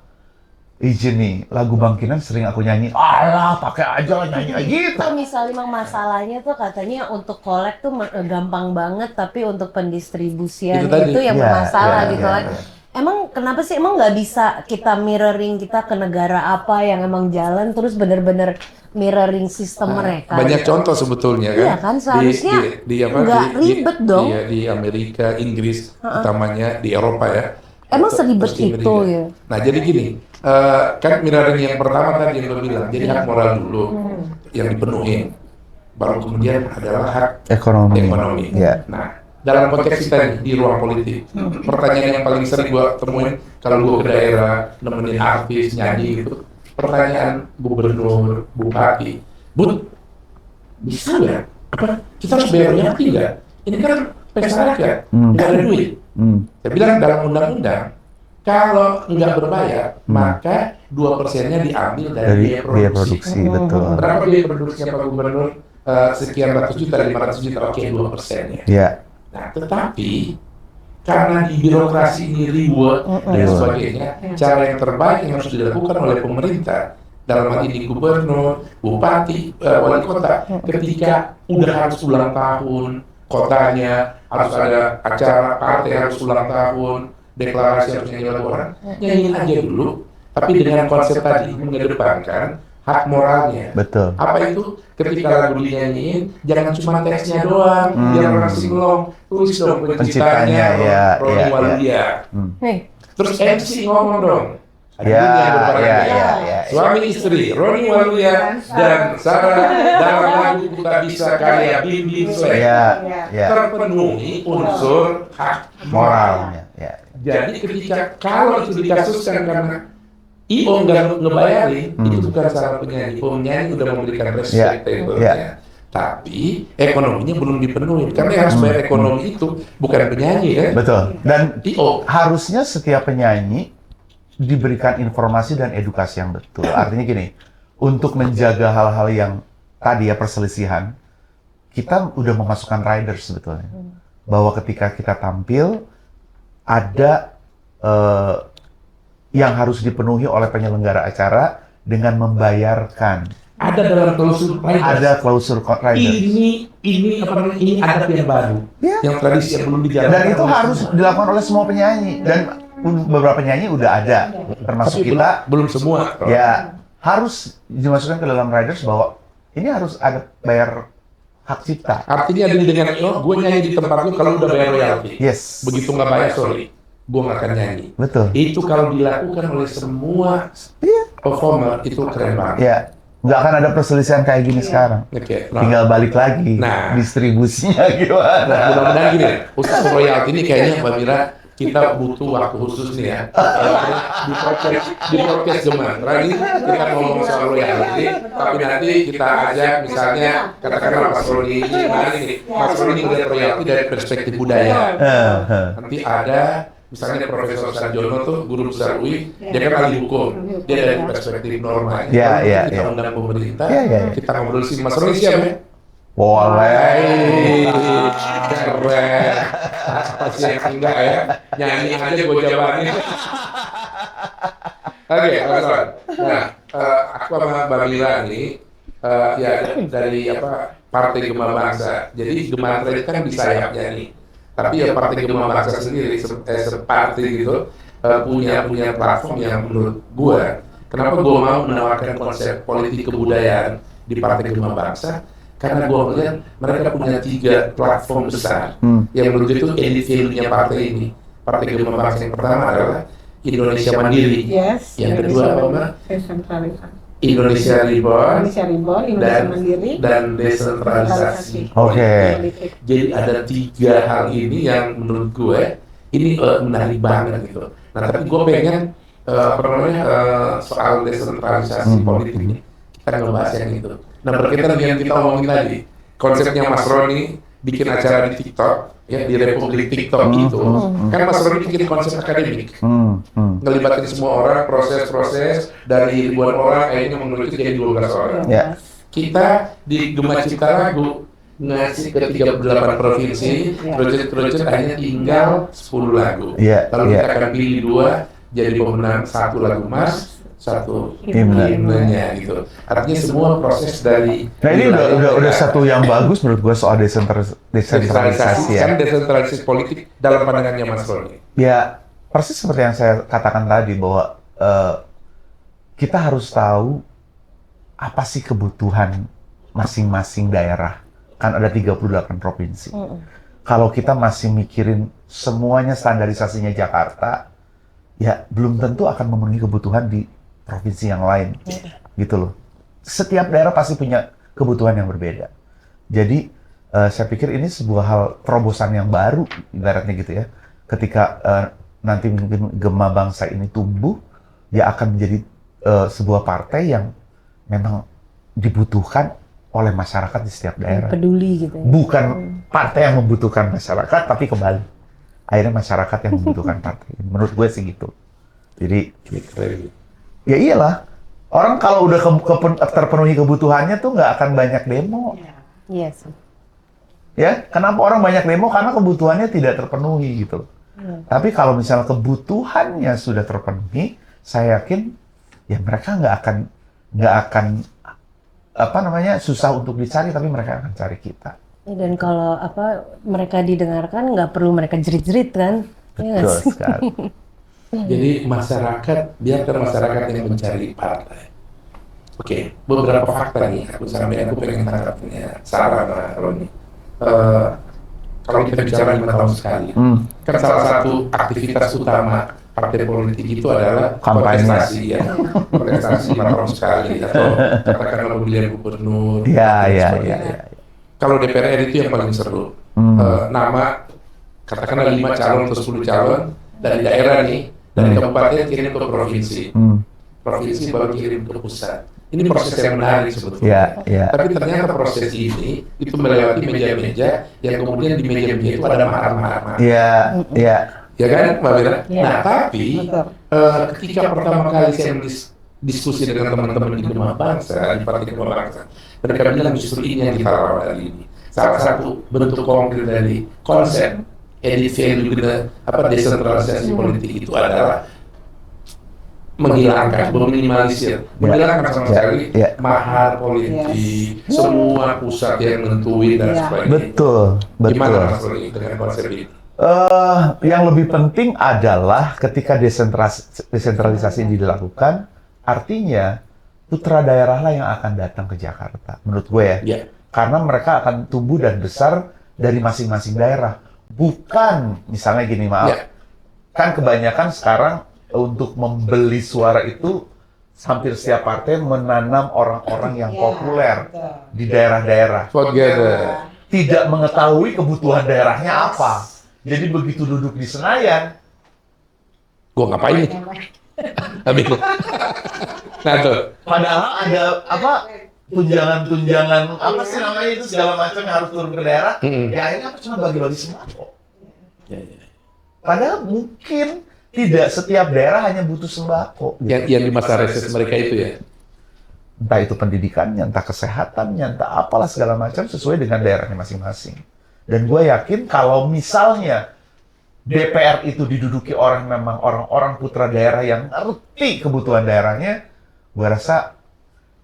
izin nih, lagu Bang Kinan sering aku nyanyi. Alah, pakai aja nyanyi aja gitu. Itu misalnya memang masalahnya tuh katanya untuk collect tuh gampang banget, tapi untuk pendistribusian itu yang bermasalah gitu kan. Emang kenapa sih emang nggak bisa kita mirroring kita ke negara apa yang emang jalan terus bener-bener mirroring sistem mereka? Banyak gitu. contoh sebetulnya kan. Iya kan seharusnya nggak ribet dong. Di Amerika, Inggris, utamanya di Eropa ya. Emang seribet itu ya. Nah jadi gini, kan mirroring yang pertama tadi yang lo bilang, jadi hak moral dulu yang dipenuhi, baru kemudian adalah hak ekonomi. Yeah. Nah, dalam konteks kita nih, di ruang politik, pertanyaan yang paling sering gua temuin kalau gua ke daerah nemenin artis nyanyi gitu, pertanyaan gubernur, bupati, Bun, bisa nggak? Apa kita harus bayar royalti nggak? Ini kan pesta rakyat, nggak ada duit. Saya bilang dalam undang-undang, kalau nggak berbayar, maka 2%-nya diambil dari biaya produksi. Betul. Berapa biaya produksinya Pak Gubernur? Sekian ratus juta, 500 juta, oke 2%-nya. Iya. Nah, tetapi karena di birokrasi ini ribet dan sebagainya, cara yang terbaik yang harus dilakukan oleh pemerintah dalam hal ini gubernur, bupati, wali kota, ketika udah harus ulang tahun kotanya, harus ada acara partai harus ulang tahun, deklarasi harus nyanyi lagu orang, nyanyiin aja dulu, tapi dengan konsep tadi mengedepankan hak moralnya. Betul. Apa itu? Ketika lagu dinyanyiin, jangan cuma teksnya doang, biar orang singlong, tulis dong penciptanya, Roni Waluya. Terus MC ngomong dong. Suami istri, Roni Waluya dan Sarah dalam lagu Ku Tak Bisa karya Bim Bim Sleng terpenuhi unsur hak moralnya. Jadi ketika kalau itu dikasuskan karena I.O. nggak ngebayarin, itu bukan salah penyanyi. Penyanyi udah memberikan respectable-nya. Tapi ekonominya belum dipenuhi. Karena yang harus bayar ekonomi itu bukan penyanyi ya. Betul. Dan I.O. harusnya setiap penyanyi diberikan informasi dan edukasi yang betul. Artinya gini, untuk menjaga hal-hal yang tadi ya perselisihan, kita udah memasukkan riders sebetulnya. Bahwa ketika kita tampil, ada yang harus dipenuhi oleh penyelenggara acara dengan membayarkan. Ada dalam klausul riders. Ada klausul riders. Ini apa namanya? Ini adat yang baru, yang tradisi yang belum dijalankan. Dan itu harus dilakukan oleh semua penyanyi. Dan beberapa penyanyi udah ada, termasuk tapi kita. Belum semua. Ya harus dimasukkan ke dalam riders bahwa ini harus ada bayar hak cipta. Artinya dengan gue nyanyi di tempat lu kalau udah bayar royalti. Yes. Begitu nggak bayar, sorry, gue nggak akan nyanyi. Betul. Itu kalau dilakukan oleh semua performer itu keren banget. Ya, nggak akan ada perselisihan kayak gini sekarang. Oke. Tinggal balik lagi. Distribusinya gimana? Mudah-mudahan gini, khusus royalti ini kayaknya Mbak Mira kita butuh waktu khusus nih ya. Di podcast Gemar. Tadi kita ngomong soal royalti, tapi nanti kita ajak misalnya katakanlah Mas Roni ini, Mas Roni melihat royalti dari perspektif budaya. Nanti ada misalnya Profesor Sarjono tuh guru besar UI, dia kan ahli hukum, dia dari perspektif norma. Kita undang pemerintah, kita ngobrol sih. Mas Roni siap ya? Boleh. Keren. Pasti yang enggak ya, nyanyi aja gue jawabannya. Oke, Mas Ron. Nah, aku sama Mbak Mira nih, ya dari Partai Gema Bangsa. Jadi Gema itu kan di sayapnya nih. Tapi ya Partai Gema Bangsa sendiri, separtai gitu, punya platform yang menurut gue, kenapa gue mau menawarkan konsep politik kebudayaan di Partai Gema Bangsa? Karena gue melihat mereka punya 3 platform besar yang menurut itu edit value-nya partai ini. Partai Gema Bangsa yang pertama adalah Indonesia Mandiri. Yang kedua apa, Mbak? Indonesia Reborn, Indonesia Mandiri, dan desentralisasi. Oke. Jadi ada 3 hal ini yang menurut gue ini menarik banget gitu. Nah tapi gue pengen soal desentralisasi politik ini kita ngebahas yang itu. Nah berkaitan dengan yang kita omongin tadi, konsepnya Mas Roni bikin acara di TikTok, ya di Republik TikTok itu, kan Mas Roni bikin konsep akademik, ngelibatin semua orang, proses-proses dari ribuan orang, akhirnya mengerucut jadi 12 orang. Ya. Kita di Gema Cipta Lagu ngasih ke 38 provinsi, kerucut hanya tinggal 10 lagu. Lalu kita akan pilih 2 jadi pemenang, 1 lagu Mas, 1 himnenya gitu. Artinya semua proses dari. Nah ini udah satu yang bagus menurut gue soal desentralisasi ya. Kan desentralisasi politik dalam pandangannya Mas Roni. Ya persis seperti yang saya katakan tadi bahwa kita harus tahu apa sih kebutuhan masing-masing daerah. Kan ada 38 provinsi. Kalau kita masih mikirin semuanya standarisasinya Jakarta, ya belum tentu akan memenuhi kebutuhan di provinsi yang lain, gitu loh. Setiap daerah pasti punya kebutuhan yang berbeda. Jadi saya pikir ini sebuah hal terobosan yang baru, ibaratnya gitu ya. Ketika nanti mungkin Gema Bangsa ini tumbuh, ya akan menjadi sebuah partai yang memang dibutuhkan oleh masyarakat di setiap daerah. Peduli gitu ya. Bukan partai yang membutuhkan masyarakat, tapi kembali. Akhirnya masyarakat yang membutuhkan partai. Menurut gue sih gitu. Jadi, ya iyalah. Orang kalau udah terpenuhi kebutuhannya tuh nggak akan banyak demo. Iya sih. Ya, kenapa orang banyak demo? Karena kebutuhannya tidak terpenuhi gitu loh. Tapi kalau misalnya kebutuhannya sudah terpenuhi, saya yakin ya mereka nggak akan susah untuk dicari, tapi mereka akan cari kita. Dan kalau mereka didengarkan, nggak perlu mereka jerit-jerit kan? Betul sekali. Jadi masyarakat, biarkan masyarakat yang mencari partai. Oke, beberapa fakta nih aku pengen tangkapnya Sarah Roni. Kalau kita bicara 5 tahun sekali, kan salah satu aktivitas utama partai politik itu adalah kontestasi, ya. Kontestasi 5 tahun sekali, atau katakanlah pemilihan gubernur. Ya. Kalau DPR itu yang paling seru. Nama, katakanlah 5 calon atau 10 calon dari daerah nih, dari kabupaten kirim ke provinsi. Provinsi baru kirim ke pusat. Ini proses yang menarik sebetulnya. Tapi ternyata proses ini itu melewati meja-meja yang kemudian di meja-meja itu ada mahar-mahar. Iya. Ya kan, Mbak Bella? Nah, tapi ketika pertama kali saya diskusi dengan teman-teman di Gema Bangsa, di Partai Gema Bangsa, mereka bilang justru ini yang kita rawat hari ini. Salah satu bentuk konkret dari konsep edit value desentralisasi politik itu adalah menghilangkan, meminimalisir, menghilangkan sama sekali mahar politik, semua pusat yang nentuin dan sebagainya. Betul. Gimana Mas Roni dengan konsep ini? Yang lebih penting adalah ketika desentralisasi ini dilakukan, artinya putra daerah lah yang akan datang ke Jakarta, menurut gue ya. Karena mereka akan tumbuh dan besar dari masing-masing daerah. Bukan, misalnya gini, kan kebanyakan sekarang untuk membeli suara itu hampir setiap partai menanam orang-orang yang populer di daerah-daerah. Tidak mengetahui kebutuhan daerahnya apa. Jadi begitu duduk di Senayan, gua ngapain nih? Nah tuh. Padahal ada tunjangan apa sih namanya itu segala macam yang harus turun ke daerah. Ya akhirnya aku cuma bagi-bagi sembako. Padahal mungkin tidak setiap daerah hanya butuh sembako. Yang di masa reses mereka itu ya. Entah itu pendidikannya, entah kesehatannya, entah apalah segala macam sesuai dengan daerahnya masing-masing. Dan gue yakin kalau misalnya DPR itu diduduki memang orang-orang putra daerah yang ngerti kebutuhan daerahnya, gue rasa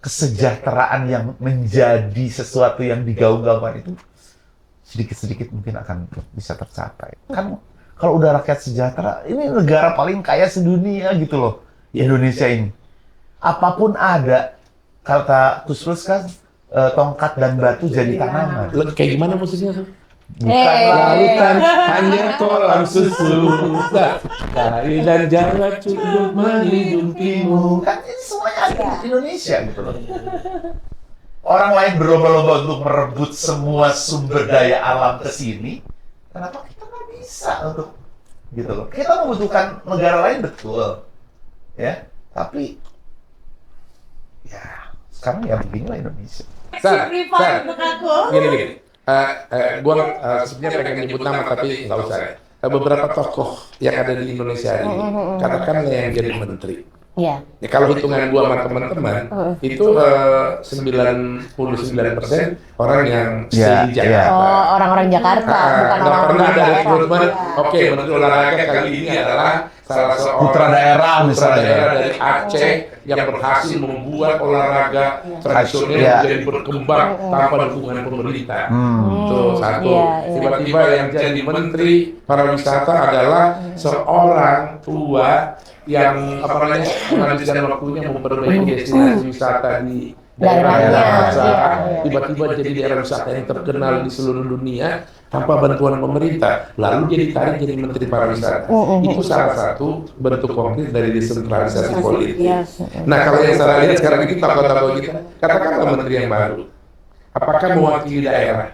kesejahteraan yang menjadi sesuatu yang digaung-gaungkan itu sedikit-sedikit mungkin akan bisa tercapai. Kan kalau udah rakyat sejahtera, ini negara paling kaya sedunia gitu loh, Indonesia ini. Apapun ada, kata Gus Plus kan, tongkat dan batu jadi tanaman. Kayak gimana maksudnya? Bukan lautan hanya kolam susu, dari dan jalan cukup menghidupimu. Kan ini semuanya ada di Indonesia gitu loh. Orang lain berlomba-lomba untuk merebut semua sumber daya alam ke sini, kenapa kita nggak bisa untuk gitu loh. Kita membutuhkan negara lain betul, ya. Tapi ya sekarang ya beginilah Indonesia. Sar, Untuk aku. gini. Gua sebenarnya pengen nyebut nama tapi nggak usah ya. Beberapa tokoh yang ada di Indonesia ini, katakanlah yang jadi menteri. Iya. Ya, kalau hitungan gua sama teman-teman, itu 99% orang yang stay di Jakarta. Oh, orang-orang Jakarta, bukan Nggak orang-orang pernah ada daerah. rekrutmen. Oke, menteri olahraga kali ini adalah salah seorang Putra daerah misalnya. daerah dari Aceh yang berhasil membuat olahraga tradisional Iya. menjadi berkembang tanpa dukungan pemerintah. Itu satu. Iya, iya. Tiba-tiba yang jadi menteri pariwisata adalah seorang tua yang menghabiskan waktunya memperbaiki destinasi wisata di Daerahnya, daerah iya. tiba-tiba jadi daerah wisata yang terkenal di seluruh dunia tanpa bantuan pemerintah, lalu jadi tarik jadi menteri pariwisata. Itu salah satu bentuk konkret dari desentralisasi politik. Yes. Nah, kalau yang saya lihat sekarang ini tokoh-tokoh kita, katakanlah menteri yang baru, apakah mewakili daerah?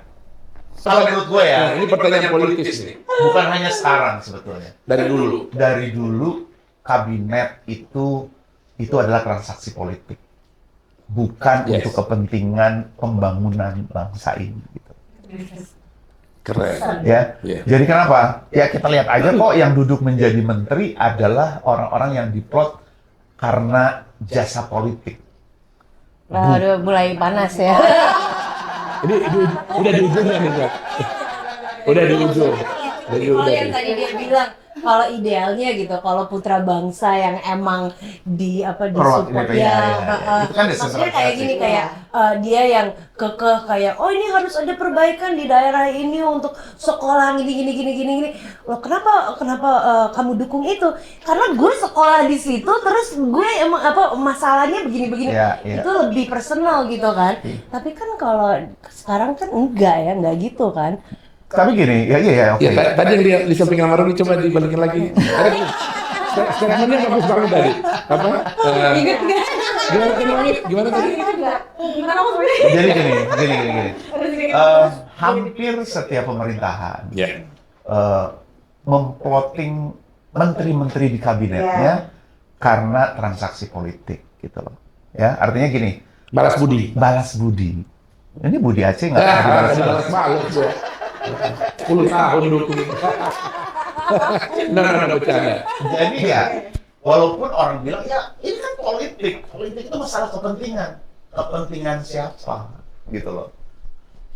Kalau menurut gue ya, Nah, ini pertanyaan politis nih, bukan hanya sekarang sebetulnya. dari dulu. Dari dulu kabinet itu adalah transaksi politik, bukan Yes. untuk kepentingan pembangunan bangsa ini. Gitu. Keren. Ya, Iya. jadi kenapa? Ya kita lihat aja kok yang duduk menjadi menteri adalah orang-orang yang diplot karena jasa politik. Udah mulai panas ya. Ini udah di ujung kan ini? Udah di ujung. Kalau yang tadi dia bilang, kalau idealnya gitu, kalau putra bangsa yang emang Perut, disupport ini, ya, ya. Itu kan maksudnya desentralisasi. kayak gini, kayak dia yang kekeh kayak, oh ini harus ada perbaikan di daerah ini untuk sekolah gini. Loh kenapa kamu dukung itu? Karena gue sekolah di situ, terus gue emang masalahnya begini. Iya, iya. Itu lebih personal gitu kan. Tapi kan kalau sekarang kan enggak gitu kan. Tapi gini, ya, oke. Ya, tadi yang di samping almarhum ini coba dibalikin lagi. Statementnya bagus banget tadi. Apa? Ingat nggak? Gimana tadi? Gimana maksudnya? Jadi gini. Hampir setiap pemerintahan Ya. memplotting menteri-menteri di kabinetnya karena transaksi politik gitu loh. Ya, artinya gini, Balas budi. balas budi. Ini Budi Aceh nggak pernah dibalas. Balas balas gue. 10 tahun dukung. Nah, bercanda. Jadi ya, walaupun orang bilang ya ini kan politik itu masalah kepentingan siapa gitu loh.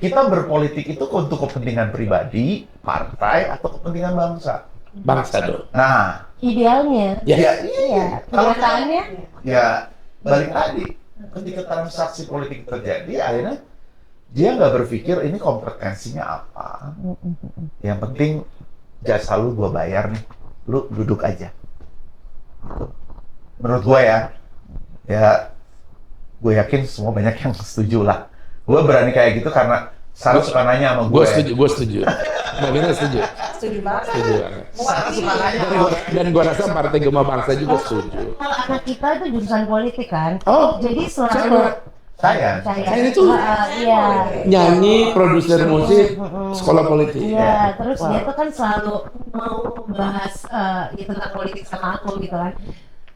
Kita berpolitik itu untuk kepentingan pribadi, partai atau kepentingan bangsa. Bangsa dong. Nah, Idealnya. Ya. Iya. Kalau Kenyataannya ya balik tadi, ketika transaksi politik terjadi, akhirnya dia nggak berpikir ini kompetensinya apa. Yang penting jasa lu gua bayar nih, lu duduk aja. Menurut gua ya gue yakin semua banyak yang setuju lah. Gue berani kayak gitu karena Sarah suka nanya sama gue. Gue setuju. Mbak Mina setuju. Setuju banget. Setuju banget. Sarah suka nanya. Dan gue rasa Partai Gema Bangsa juga setuju. kalau anak kita itu jurusan politik kan. Oh, Jadi selalu siapa? Saya. Saya itu iya. Nyanyi, produser musik, sekolah politik. Iya, terus dia tuh kan selalu mau bahas ya, tentang politik sama aku gitu kan.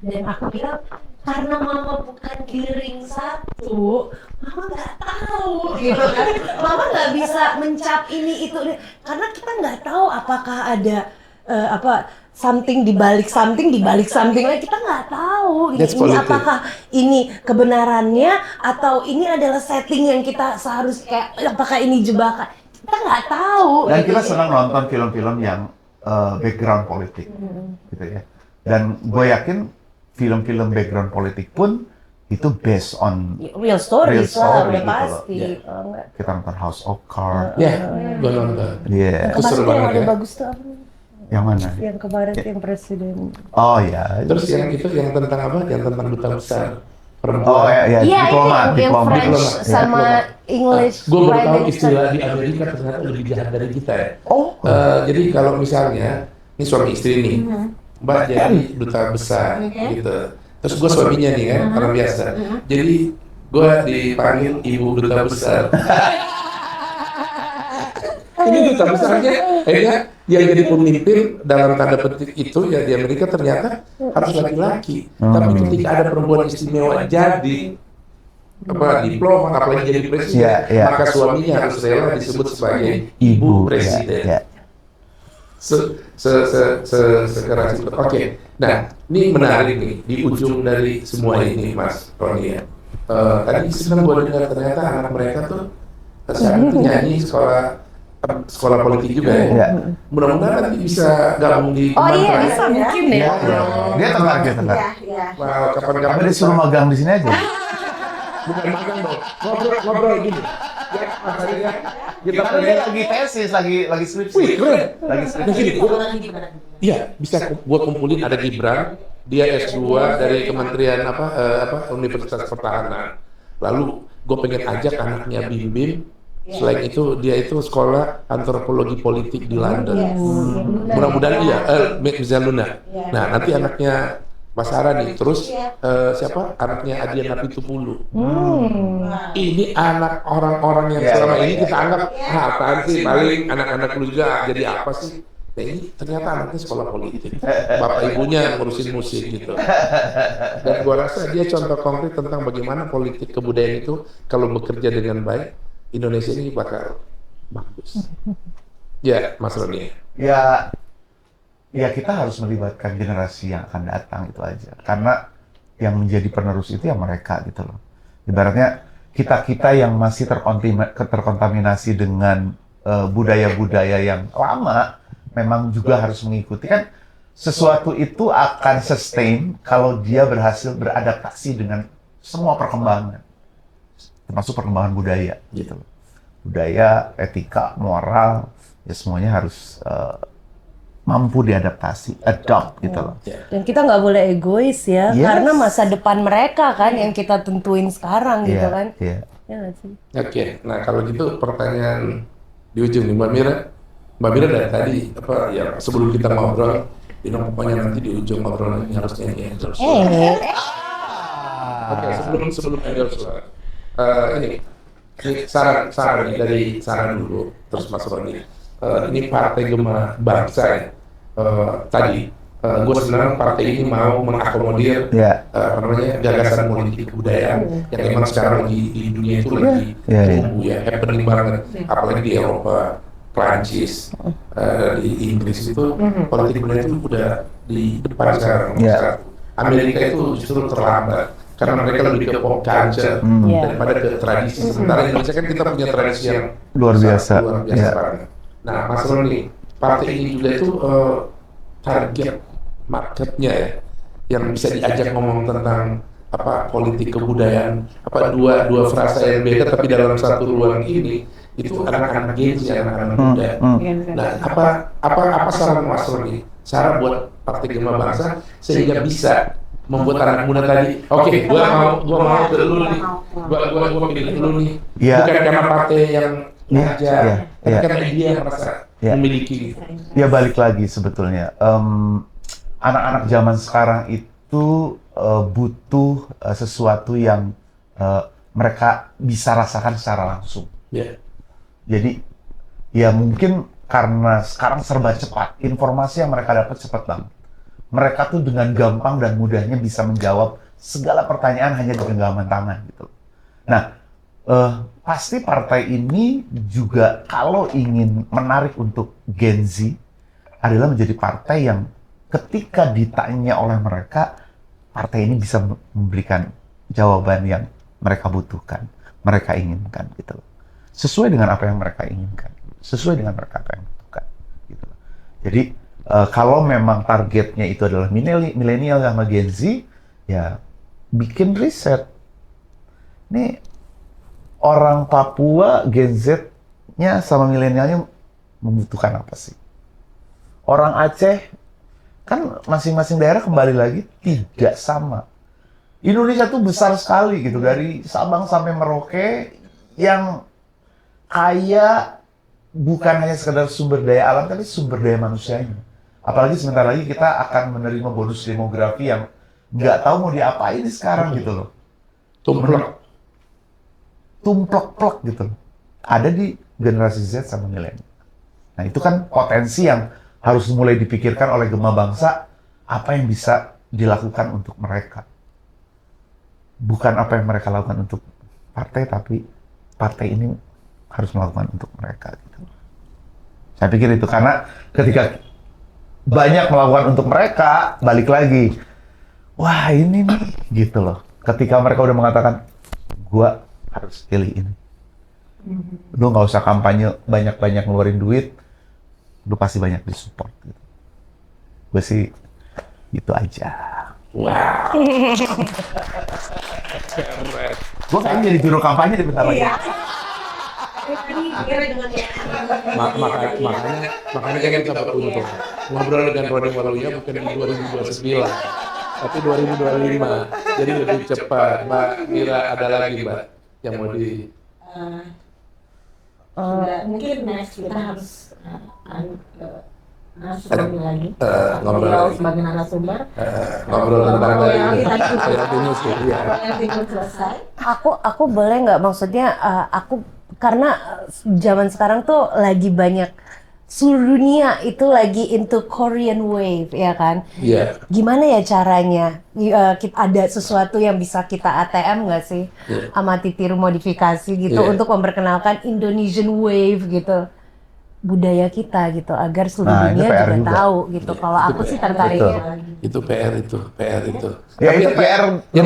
Dan aku bilang, karena mama bukan giring satu, mama nggak tahu gitu kan. Mama nggak bisa mencap ini itu, karena kita nggak tahu apakah ada something dibalik something lagi, kita nggak tahu That's ini politik. apakah ini kebenarannya atau ini adalah setting yang kita seharusnya kayak apakah ini jebakan, kita nggak tahu. Dan kita gitu. senang nonton film-film yang background politik, gitu ya. Dan gue yakin film-film background politik pun itu based on Real story, Real story udah gitu pasti. loh. Kalau nggak, kita nonton House of Cards. Ya, gue nonton. Iya. Itu seru kemarin tuh yang banget ada ya. bagus tuh apa? Yang mana? Yang kemarin tuh yang presiden. Oh ya. Terus yang itu yang tentang apa? Yang tentang duta besar perempuan. Oh ya, Iya, itu diplomat, yang diplomat. French Diplomat. sama English. Gue baru Prime tahu Minister. istilah di Amerika ternyata lebih jahat dari kita ya. Oh. Jadi kalau misalnya ini suami istri nih, Mbak jadi duta besar gitu. Terus gue suaminya nih kan, orang biasa. Jadi gue dipanggil ibu duta besar. Ini duta besarnya, akhirnya yang jadi pemimpin dalam tanda petik itu ya di Amerika ternyata harus laki-laki. Tapi ketika ada perempuan istimewa jadi diplomat, apalagi jadi presiden, maka suaminya harus rela disebut sebagai ibu presiden. Sekeras itu. Oke. Nah, ini menarik nih di ujung dari semua ini, Mas Roni ya. Tadi senang gue dengar ternyata anak mereka tuh sekarang tuh nyanyi sekolah politik juga ya. Mudah-mudahan nanti bisa gabung di Oh iya, Kementerian. bisa mungkin ya. Dia tertarik. Wow, kapan-kapan Tapi dia suruh magang di sini aja. bukan magang dong. Ngobrol gini. Ya, maksudnya kita Karena dia lagi tesis, lagi skripsi. Wih, keren. Lagi skripsi. Nah, gini, iya, bisa gua kumpulin ada Gibran, dia S2 dari Kementerian Universitas Pertahanan. Lalu gue pengen ajak anaknya Bim Bim. Selain itu dia itu sekolah antropologi politik di London. Mudah-mudahan iya, Mirza Luna. Nah, nanti anaknya Mas Ara nih, terus siapa? Anaknya Adian Apitupulu. Ini anak orang-orang yang selama ini kita anggap, apaan sih, paling anak-anak lu juga jadi apa sih? Nah ini ternyata anaknya sekolah politik. Bapak ibunya ngurusin musik gitu. Dan gua rasa dia contoh konkret tentang bagaimana politik kebudayaan itu kalau bekerja dengan baik, Indonesia ini bakal bagus. Ya, Mas Roni. Ya kita harus melibatkan generasi yang akan datang itu aja. Karena yang menjadi penerus itu ya mereka gitu loh. Ibaratnya kita yang masih terkontaminasi dengan budaya-budaya yang lama, memang juga harus mengikuti. Kan sesuatu itu akan sustain kalau dia berhasil beradaptasi dengan semua perkembangan. Termasuk perkembangan budaya gitu loh. Budaya, etika, moral, ya semuanya harus mampu diadaptasi, adopt gitu loh. Dan kita nggak boleh egois ya, karena masa depan mereka kan yang kita tentuin sekarang gitu kan. Ya nggak sih? Oke, nah kalau gitu pertanyaan di ujung nih Mbak Mira. Mbak Mira dari tadi sebelum kita ngobrol, pokoknya nanti di ujung ngobrol ini harus nyanyi Angel Suara. Oke, sebelum Angel Suara, ini saran nih dari saran dulu, terus Mas Roni. Ini Partai Gema Bangsa ya. Tadi gue senang partai ini mau mengakomodir gagasan politik kebudayaan yang memang sekarang di dunia itu lagi tumbuh ya, happening banget, apalagi di Eropa, Prancis, di Inggris itu politik kebudayaan itu udah di depan sekarang. Amerika itu justru terlambat karena mereka lebih ke pop culture daripada ke tradisi. Sementara Indonesia kan kita punya tradisi yang luar biasa banget. Nah, Mas Roni, partai ini juga itu target marketnya ya, yang bisa diajak ngomong tentang politik kebudayaan, dua frasa yang beda tapi dalam satu ruang ini itu anak-anak Gen Z, anak-anak muda. Nah, apa saran Mas Roni? Saran buat Partai Gema Bangsa sehingga bisa membuat anak muda tadi, oke, gua mau ke lu nih, gua pilih lu nih, bukan karena partai yang karena dia merasa memiliki. Ya balik lagi sebetulnya, anak-anak zaman sekarang itu butuh sesuatu yang mereka bisa rasakan secara langsung. Jadi ya mungkin karena sekarang serba cepat, informasi yang mereka dapat cepat banget. Mereka tuh dengan gampang dan mudahnya bisa menjawab segala pertanyaan hanya dengan genggaman tangan gitu. Nah, pasti partai ini juga kalau ingin menarik untuk Gen Z adalah menjadi partai yang ketika ditanya oleh mereka, partai ini bisa memberikan jawaban yang mereka butuhkan, mereka inginkan gitu. Sesuai dengan apa yang mereka inginkan, sesuai dengan mereka apa yang butuhkan gitu. Jadi kalau memang targetnya itu adalah milenial sama Gen Z, ya bikin riset. Nih orang Papua Gen Z-nya sama milenialnya membutuhkan apa sih? Orang Aceh kan masing-masing daerah kembali lagi tidak sama. Indonesia tuh besar sekali gitu, dari Sabang sampai Merauke yang kaya bukan hanya sekedar sumber daya alam tapi sumber daya manusianya. Apalagi sebentar lagi kita akan menerima bonus demografi yang nggak tahu mau diapain sekarang gitu loh. Tumplek-plek gitu loh. Ada di generasi Z sama milenial. Nah itu kan potensi yang harus mulai dipikirkan oleh Gema Bangsa, apa yang bisa dilakukan untuk mereka. Bukan apa yang mereka lakukan untuk partai, tapi partai ini harus melakukan untuk mereka. Gitu. Saya pikir itu, karena ketika banyak melakukan untuk mereka, balik lagi, wah ini nih, gitu loh. Ketika mereka udah mengatakan, gua harus pilih ini. Lu nggak usah kampanye banyak-banyak ngeluarin duit, lu pasti banyak disupport. Gitu. Gue sih gitu aja. Wow. Gue kayaknya jadi juru kampanye di bentar lagi. Makanya kan kita beruntung ngobrol dengan Roni Waluya bukan di 2029 tapi 2025, jadi lebih cepat. Mbak Mira, ada lagi Mbak yang mau di mungkin next kita harus narasumber lagi. ngobrol Beliau lagi. sebagai narasumber. Ngobrol tentang Royalty tadi royalty musik, ya. royalty belum selesai. Aku boleh nggak, maksudnya aku karena zaman sekarang tuh lagi banyak, seluruh dunia itu lagi into Korean wave, ya kan? Iya. Gimana ya caranya? Ada sesuatu yang bisa kita ATM nggak sih? Sama tiru modifikasi gitu untuk memperkenalkan Indonesian wave gitu, budaya kita gitu, agar seluruh Nah, itu dunia PR juga juga. tahu gitu. Kalau aku sih tertarik. Betul. Itu PR itu. Ya Tapi itu PR. yang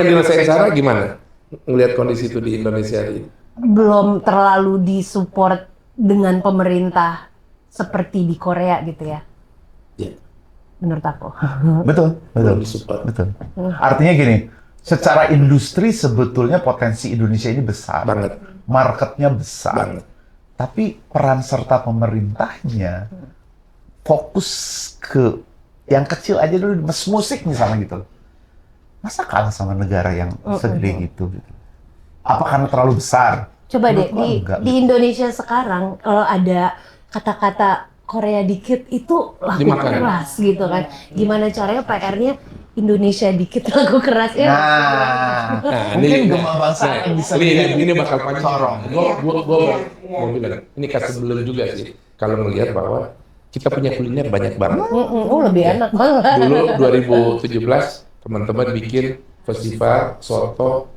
dirasain Sarah gimana? Ngelihat kondisi itu di Indonesia ini. Belum terlalu disupport dengan pemerintah seperti di Korea gitu ya, Ya, menurut aku. Betul. belum disupport. Betul. Artinya gini, secara industri sebetulnya potensi Indonesia ini besar. Banget. Marketnya besar. Banget. Tapi peran serta pemerintahnya fokus ke yang kecil aja dulu, musik misalnya gitu. Masa kalah sama negara yang segede gitu? Apa karena terlalu besar? Coba deh, Menurutku enggak. di Indonesia sekarang kalau ada kata-kata Korea dikit itu lagu Dimakan. keras gitu kan. Gimana caranya PR-nya Indonesia dikit lagu keras ya? Nah, mungkin Gema Bangsa yang bisa ini bakal panjang. sorong. Gua mau bilang, ini kasih sebelum juga sih. Kalau melihat bahwa kita punya kuliner banyak banget. Oh, lebih enak banget. Dulu 2017 teman-teman bikin festival soto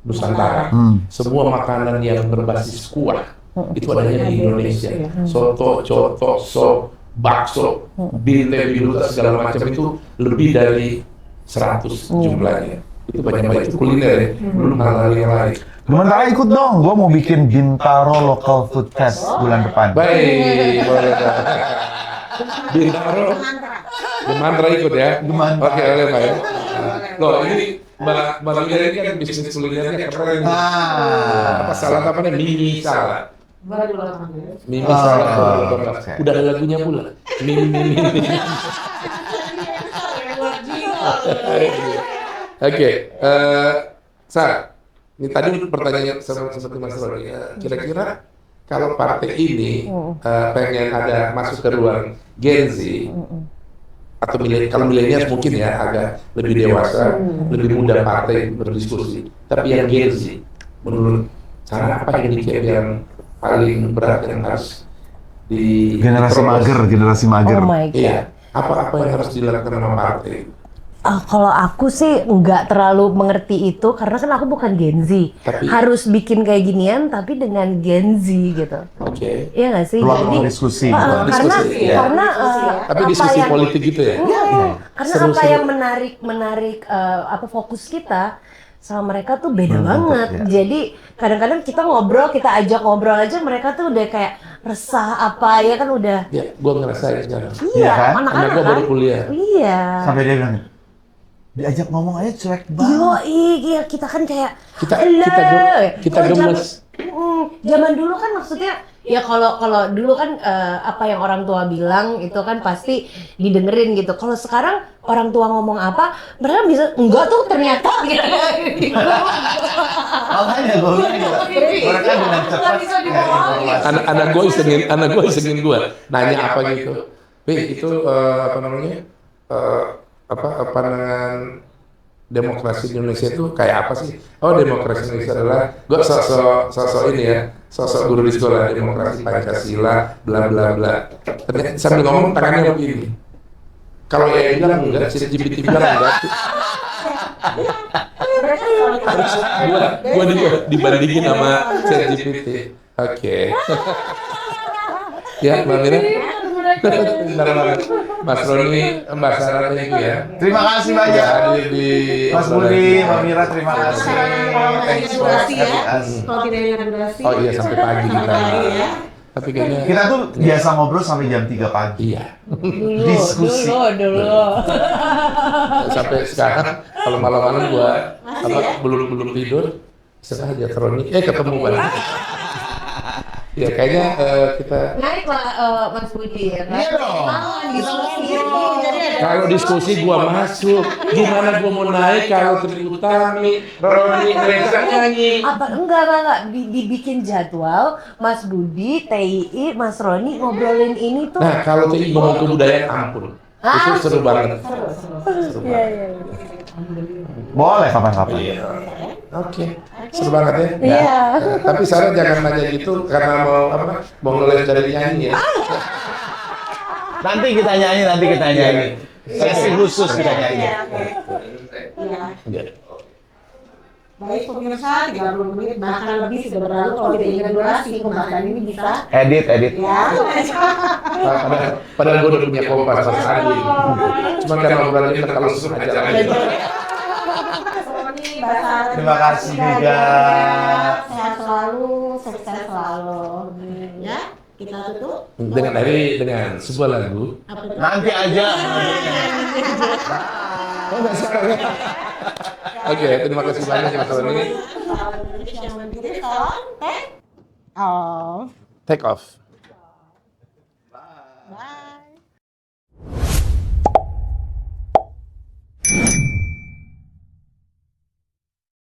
Nusantara. Semua makanan yang berbasis kuah itu adanya di Indonesia. Soto, coto, sop, bakso, binte, biluta, segala macam itu lebih dari 100 jumlahnya. Itu banyak itu kuliner ya, belum hal-hal yang lain. Sementara ikut dong, gue mau bikin Bintaro Local Food Fest bulan depan. Baik, boleh. Bintaro, Gemantra ikut ya. Gemantra. Oke, boleh Pak ya. Loh, ini Mbak Mira ini kan bisnis kulinernya keren. Apa salad apa nih? Mimi salad. Mimi salad. Udah ada lagunya pula. Mimi. Oke, Sa, ini tadi pertanyaan seperti Mas Roni. Kira-kira kalau partai ini pengen ada masuk ke ruang Gen Z atau kalau milenial mungkin ya agak lebih dewasa, lebih mudah partai berdiskusi. Tapi yang Gen Z, menurut cara apa yang paling berat yang harus di Generasi mager. Oh my God. Iya, apa yang harus dilakukan sama partai? Kalau aku sih nggak terlalu mengerti itu, karena kan aku bukan Gen Z. Tapi- Harus bikin kayak ginian, tapi dengan Gen Z gitu. Oke. Iya nggak sih? Ruang diskusi. karena Diskusi, ya. karena Tapi apa diskusi yang- politik gitu ya? Karena Seru, apa seru. yang menarik apa fokus kita sama mereka tuh beda banget. ya. Jadi kadang-kadang kita ngobrol, kita ajak ngobrol aja, mereka tuh udah kayak resah apa ya kan udah. Ya, gua ngerasain sekarang. Iya kan? Anak anak-anak gua baru kan. kuliah. Iya. Sampai dia bilang, diajak ngomong aja cuek banget. Iya kita kan kayak Kita "Hello." Kalau gemes. zaman dulu kan maksudnya ya kalau dulu kan apa yang orang tua bilang itu kan pasti didengerin gitu. Kalau sekarang orang tua ngomong apa, mereka bisa enggak tuh ternyata gitu. Makanya gue bilang gitu. Mereka dengan cepat Nggak bisa dibohongin. informasi. Anak gue isengin gue nanya apa gitu. Itu apa namanya? Pandangan demokrasi di Indonesia itu kayak apa sih? Oh, demokrasi Indonesia adalah gue sosok ini ya, sosok guru di sekolah, demokrasi Pancasila, bla bla bla. Ternyata sambil ngomong tangannya begini. Kalau ya bilang enggak, si GPT bilang enggak. Gua dibandingin sama ChatGPT. Oke. Ya, Mbak Mira. Bentar banget. Mas Roni, Mbak Sarah, thank you ya. Terima kasih banyak. Hadir di Mas Budi, Mbak Mira, terima kasih. Thanks for Durasi ya. having us. Kalau tidak ada durasi. Oh iya, sampai pagi kita. ya. Tapi kayaknya Kita tuh biasa ngobrol sampai jam 3 pagi. iya. Diskusi. Dulu. Sampai sekarang kalau malam-malam gua belum tidur, setelah aja Roni ketemu Bang. Ya kayaknya kita Menarik lah Mas Budi ya kan? Iya dong. kalau diskusi gua masuk, gimana gua mau naik kalau Tri Utami, Roni, Reza nyanyi. Apa enggak dibikin jadwal Mas Budi, TII, Mas Roni ngobrolin ini tuh. Nah kalau Tri ngomong kebudayaan ampun, itu seru banget. Seru banget. Boleh kapan-kapan. Iya. Oke, seru banget ya. Iya. Tapi Sarah jangan nanya gitu karena mau ngeles dari nyanyi ya. Nanti kita nyanyi. Sesi khusus kita nyanyi. Iya. Baik pemirsa, 30 menit bahkan lebih sudah berlalu. Kalau tidak ingat durasi, pembahasan ini bisa Edit. ya. Padahal gue udah punya kompas tadi. Cuma karena obrolannya terlalu sengaja aja. Terima kasih juga. Sehat selalu, sukses selalu. Ya, kita tutup Dengan sebuah lagu. Nanti aja. Oke, terima kasih banyak Mas Roni. Oh. Take off.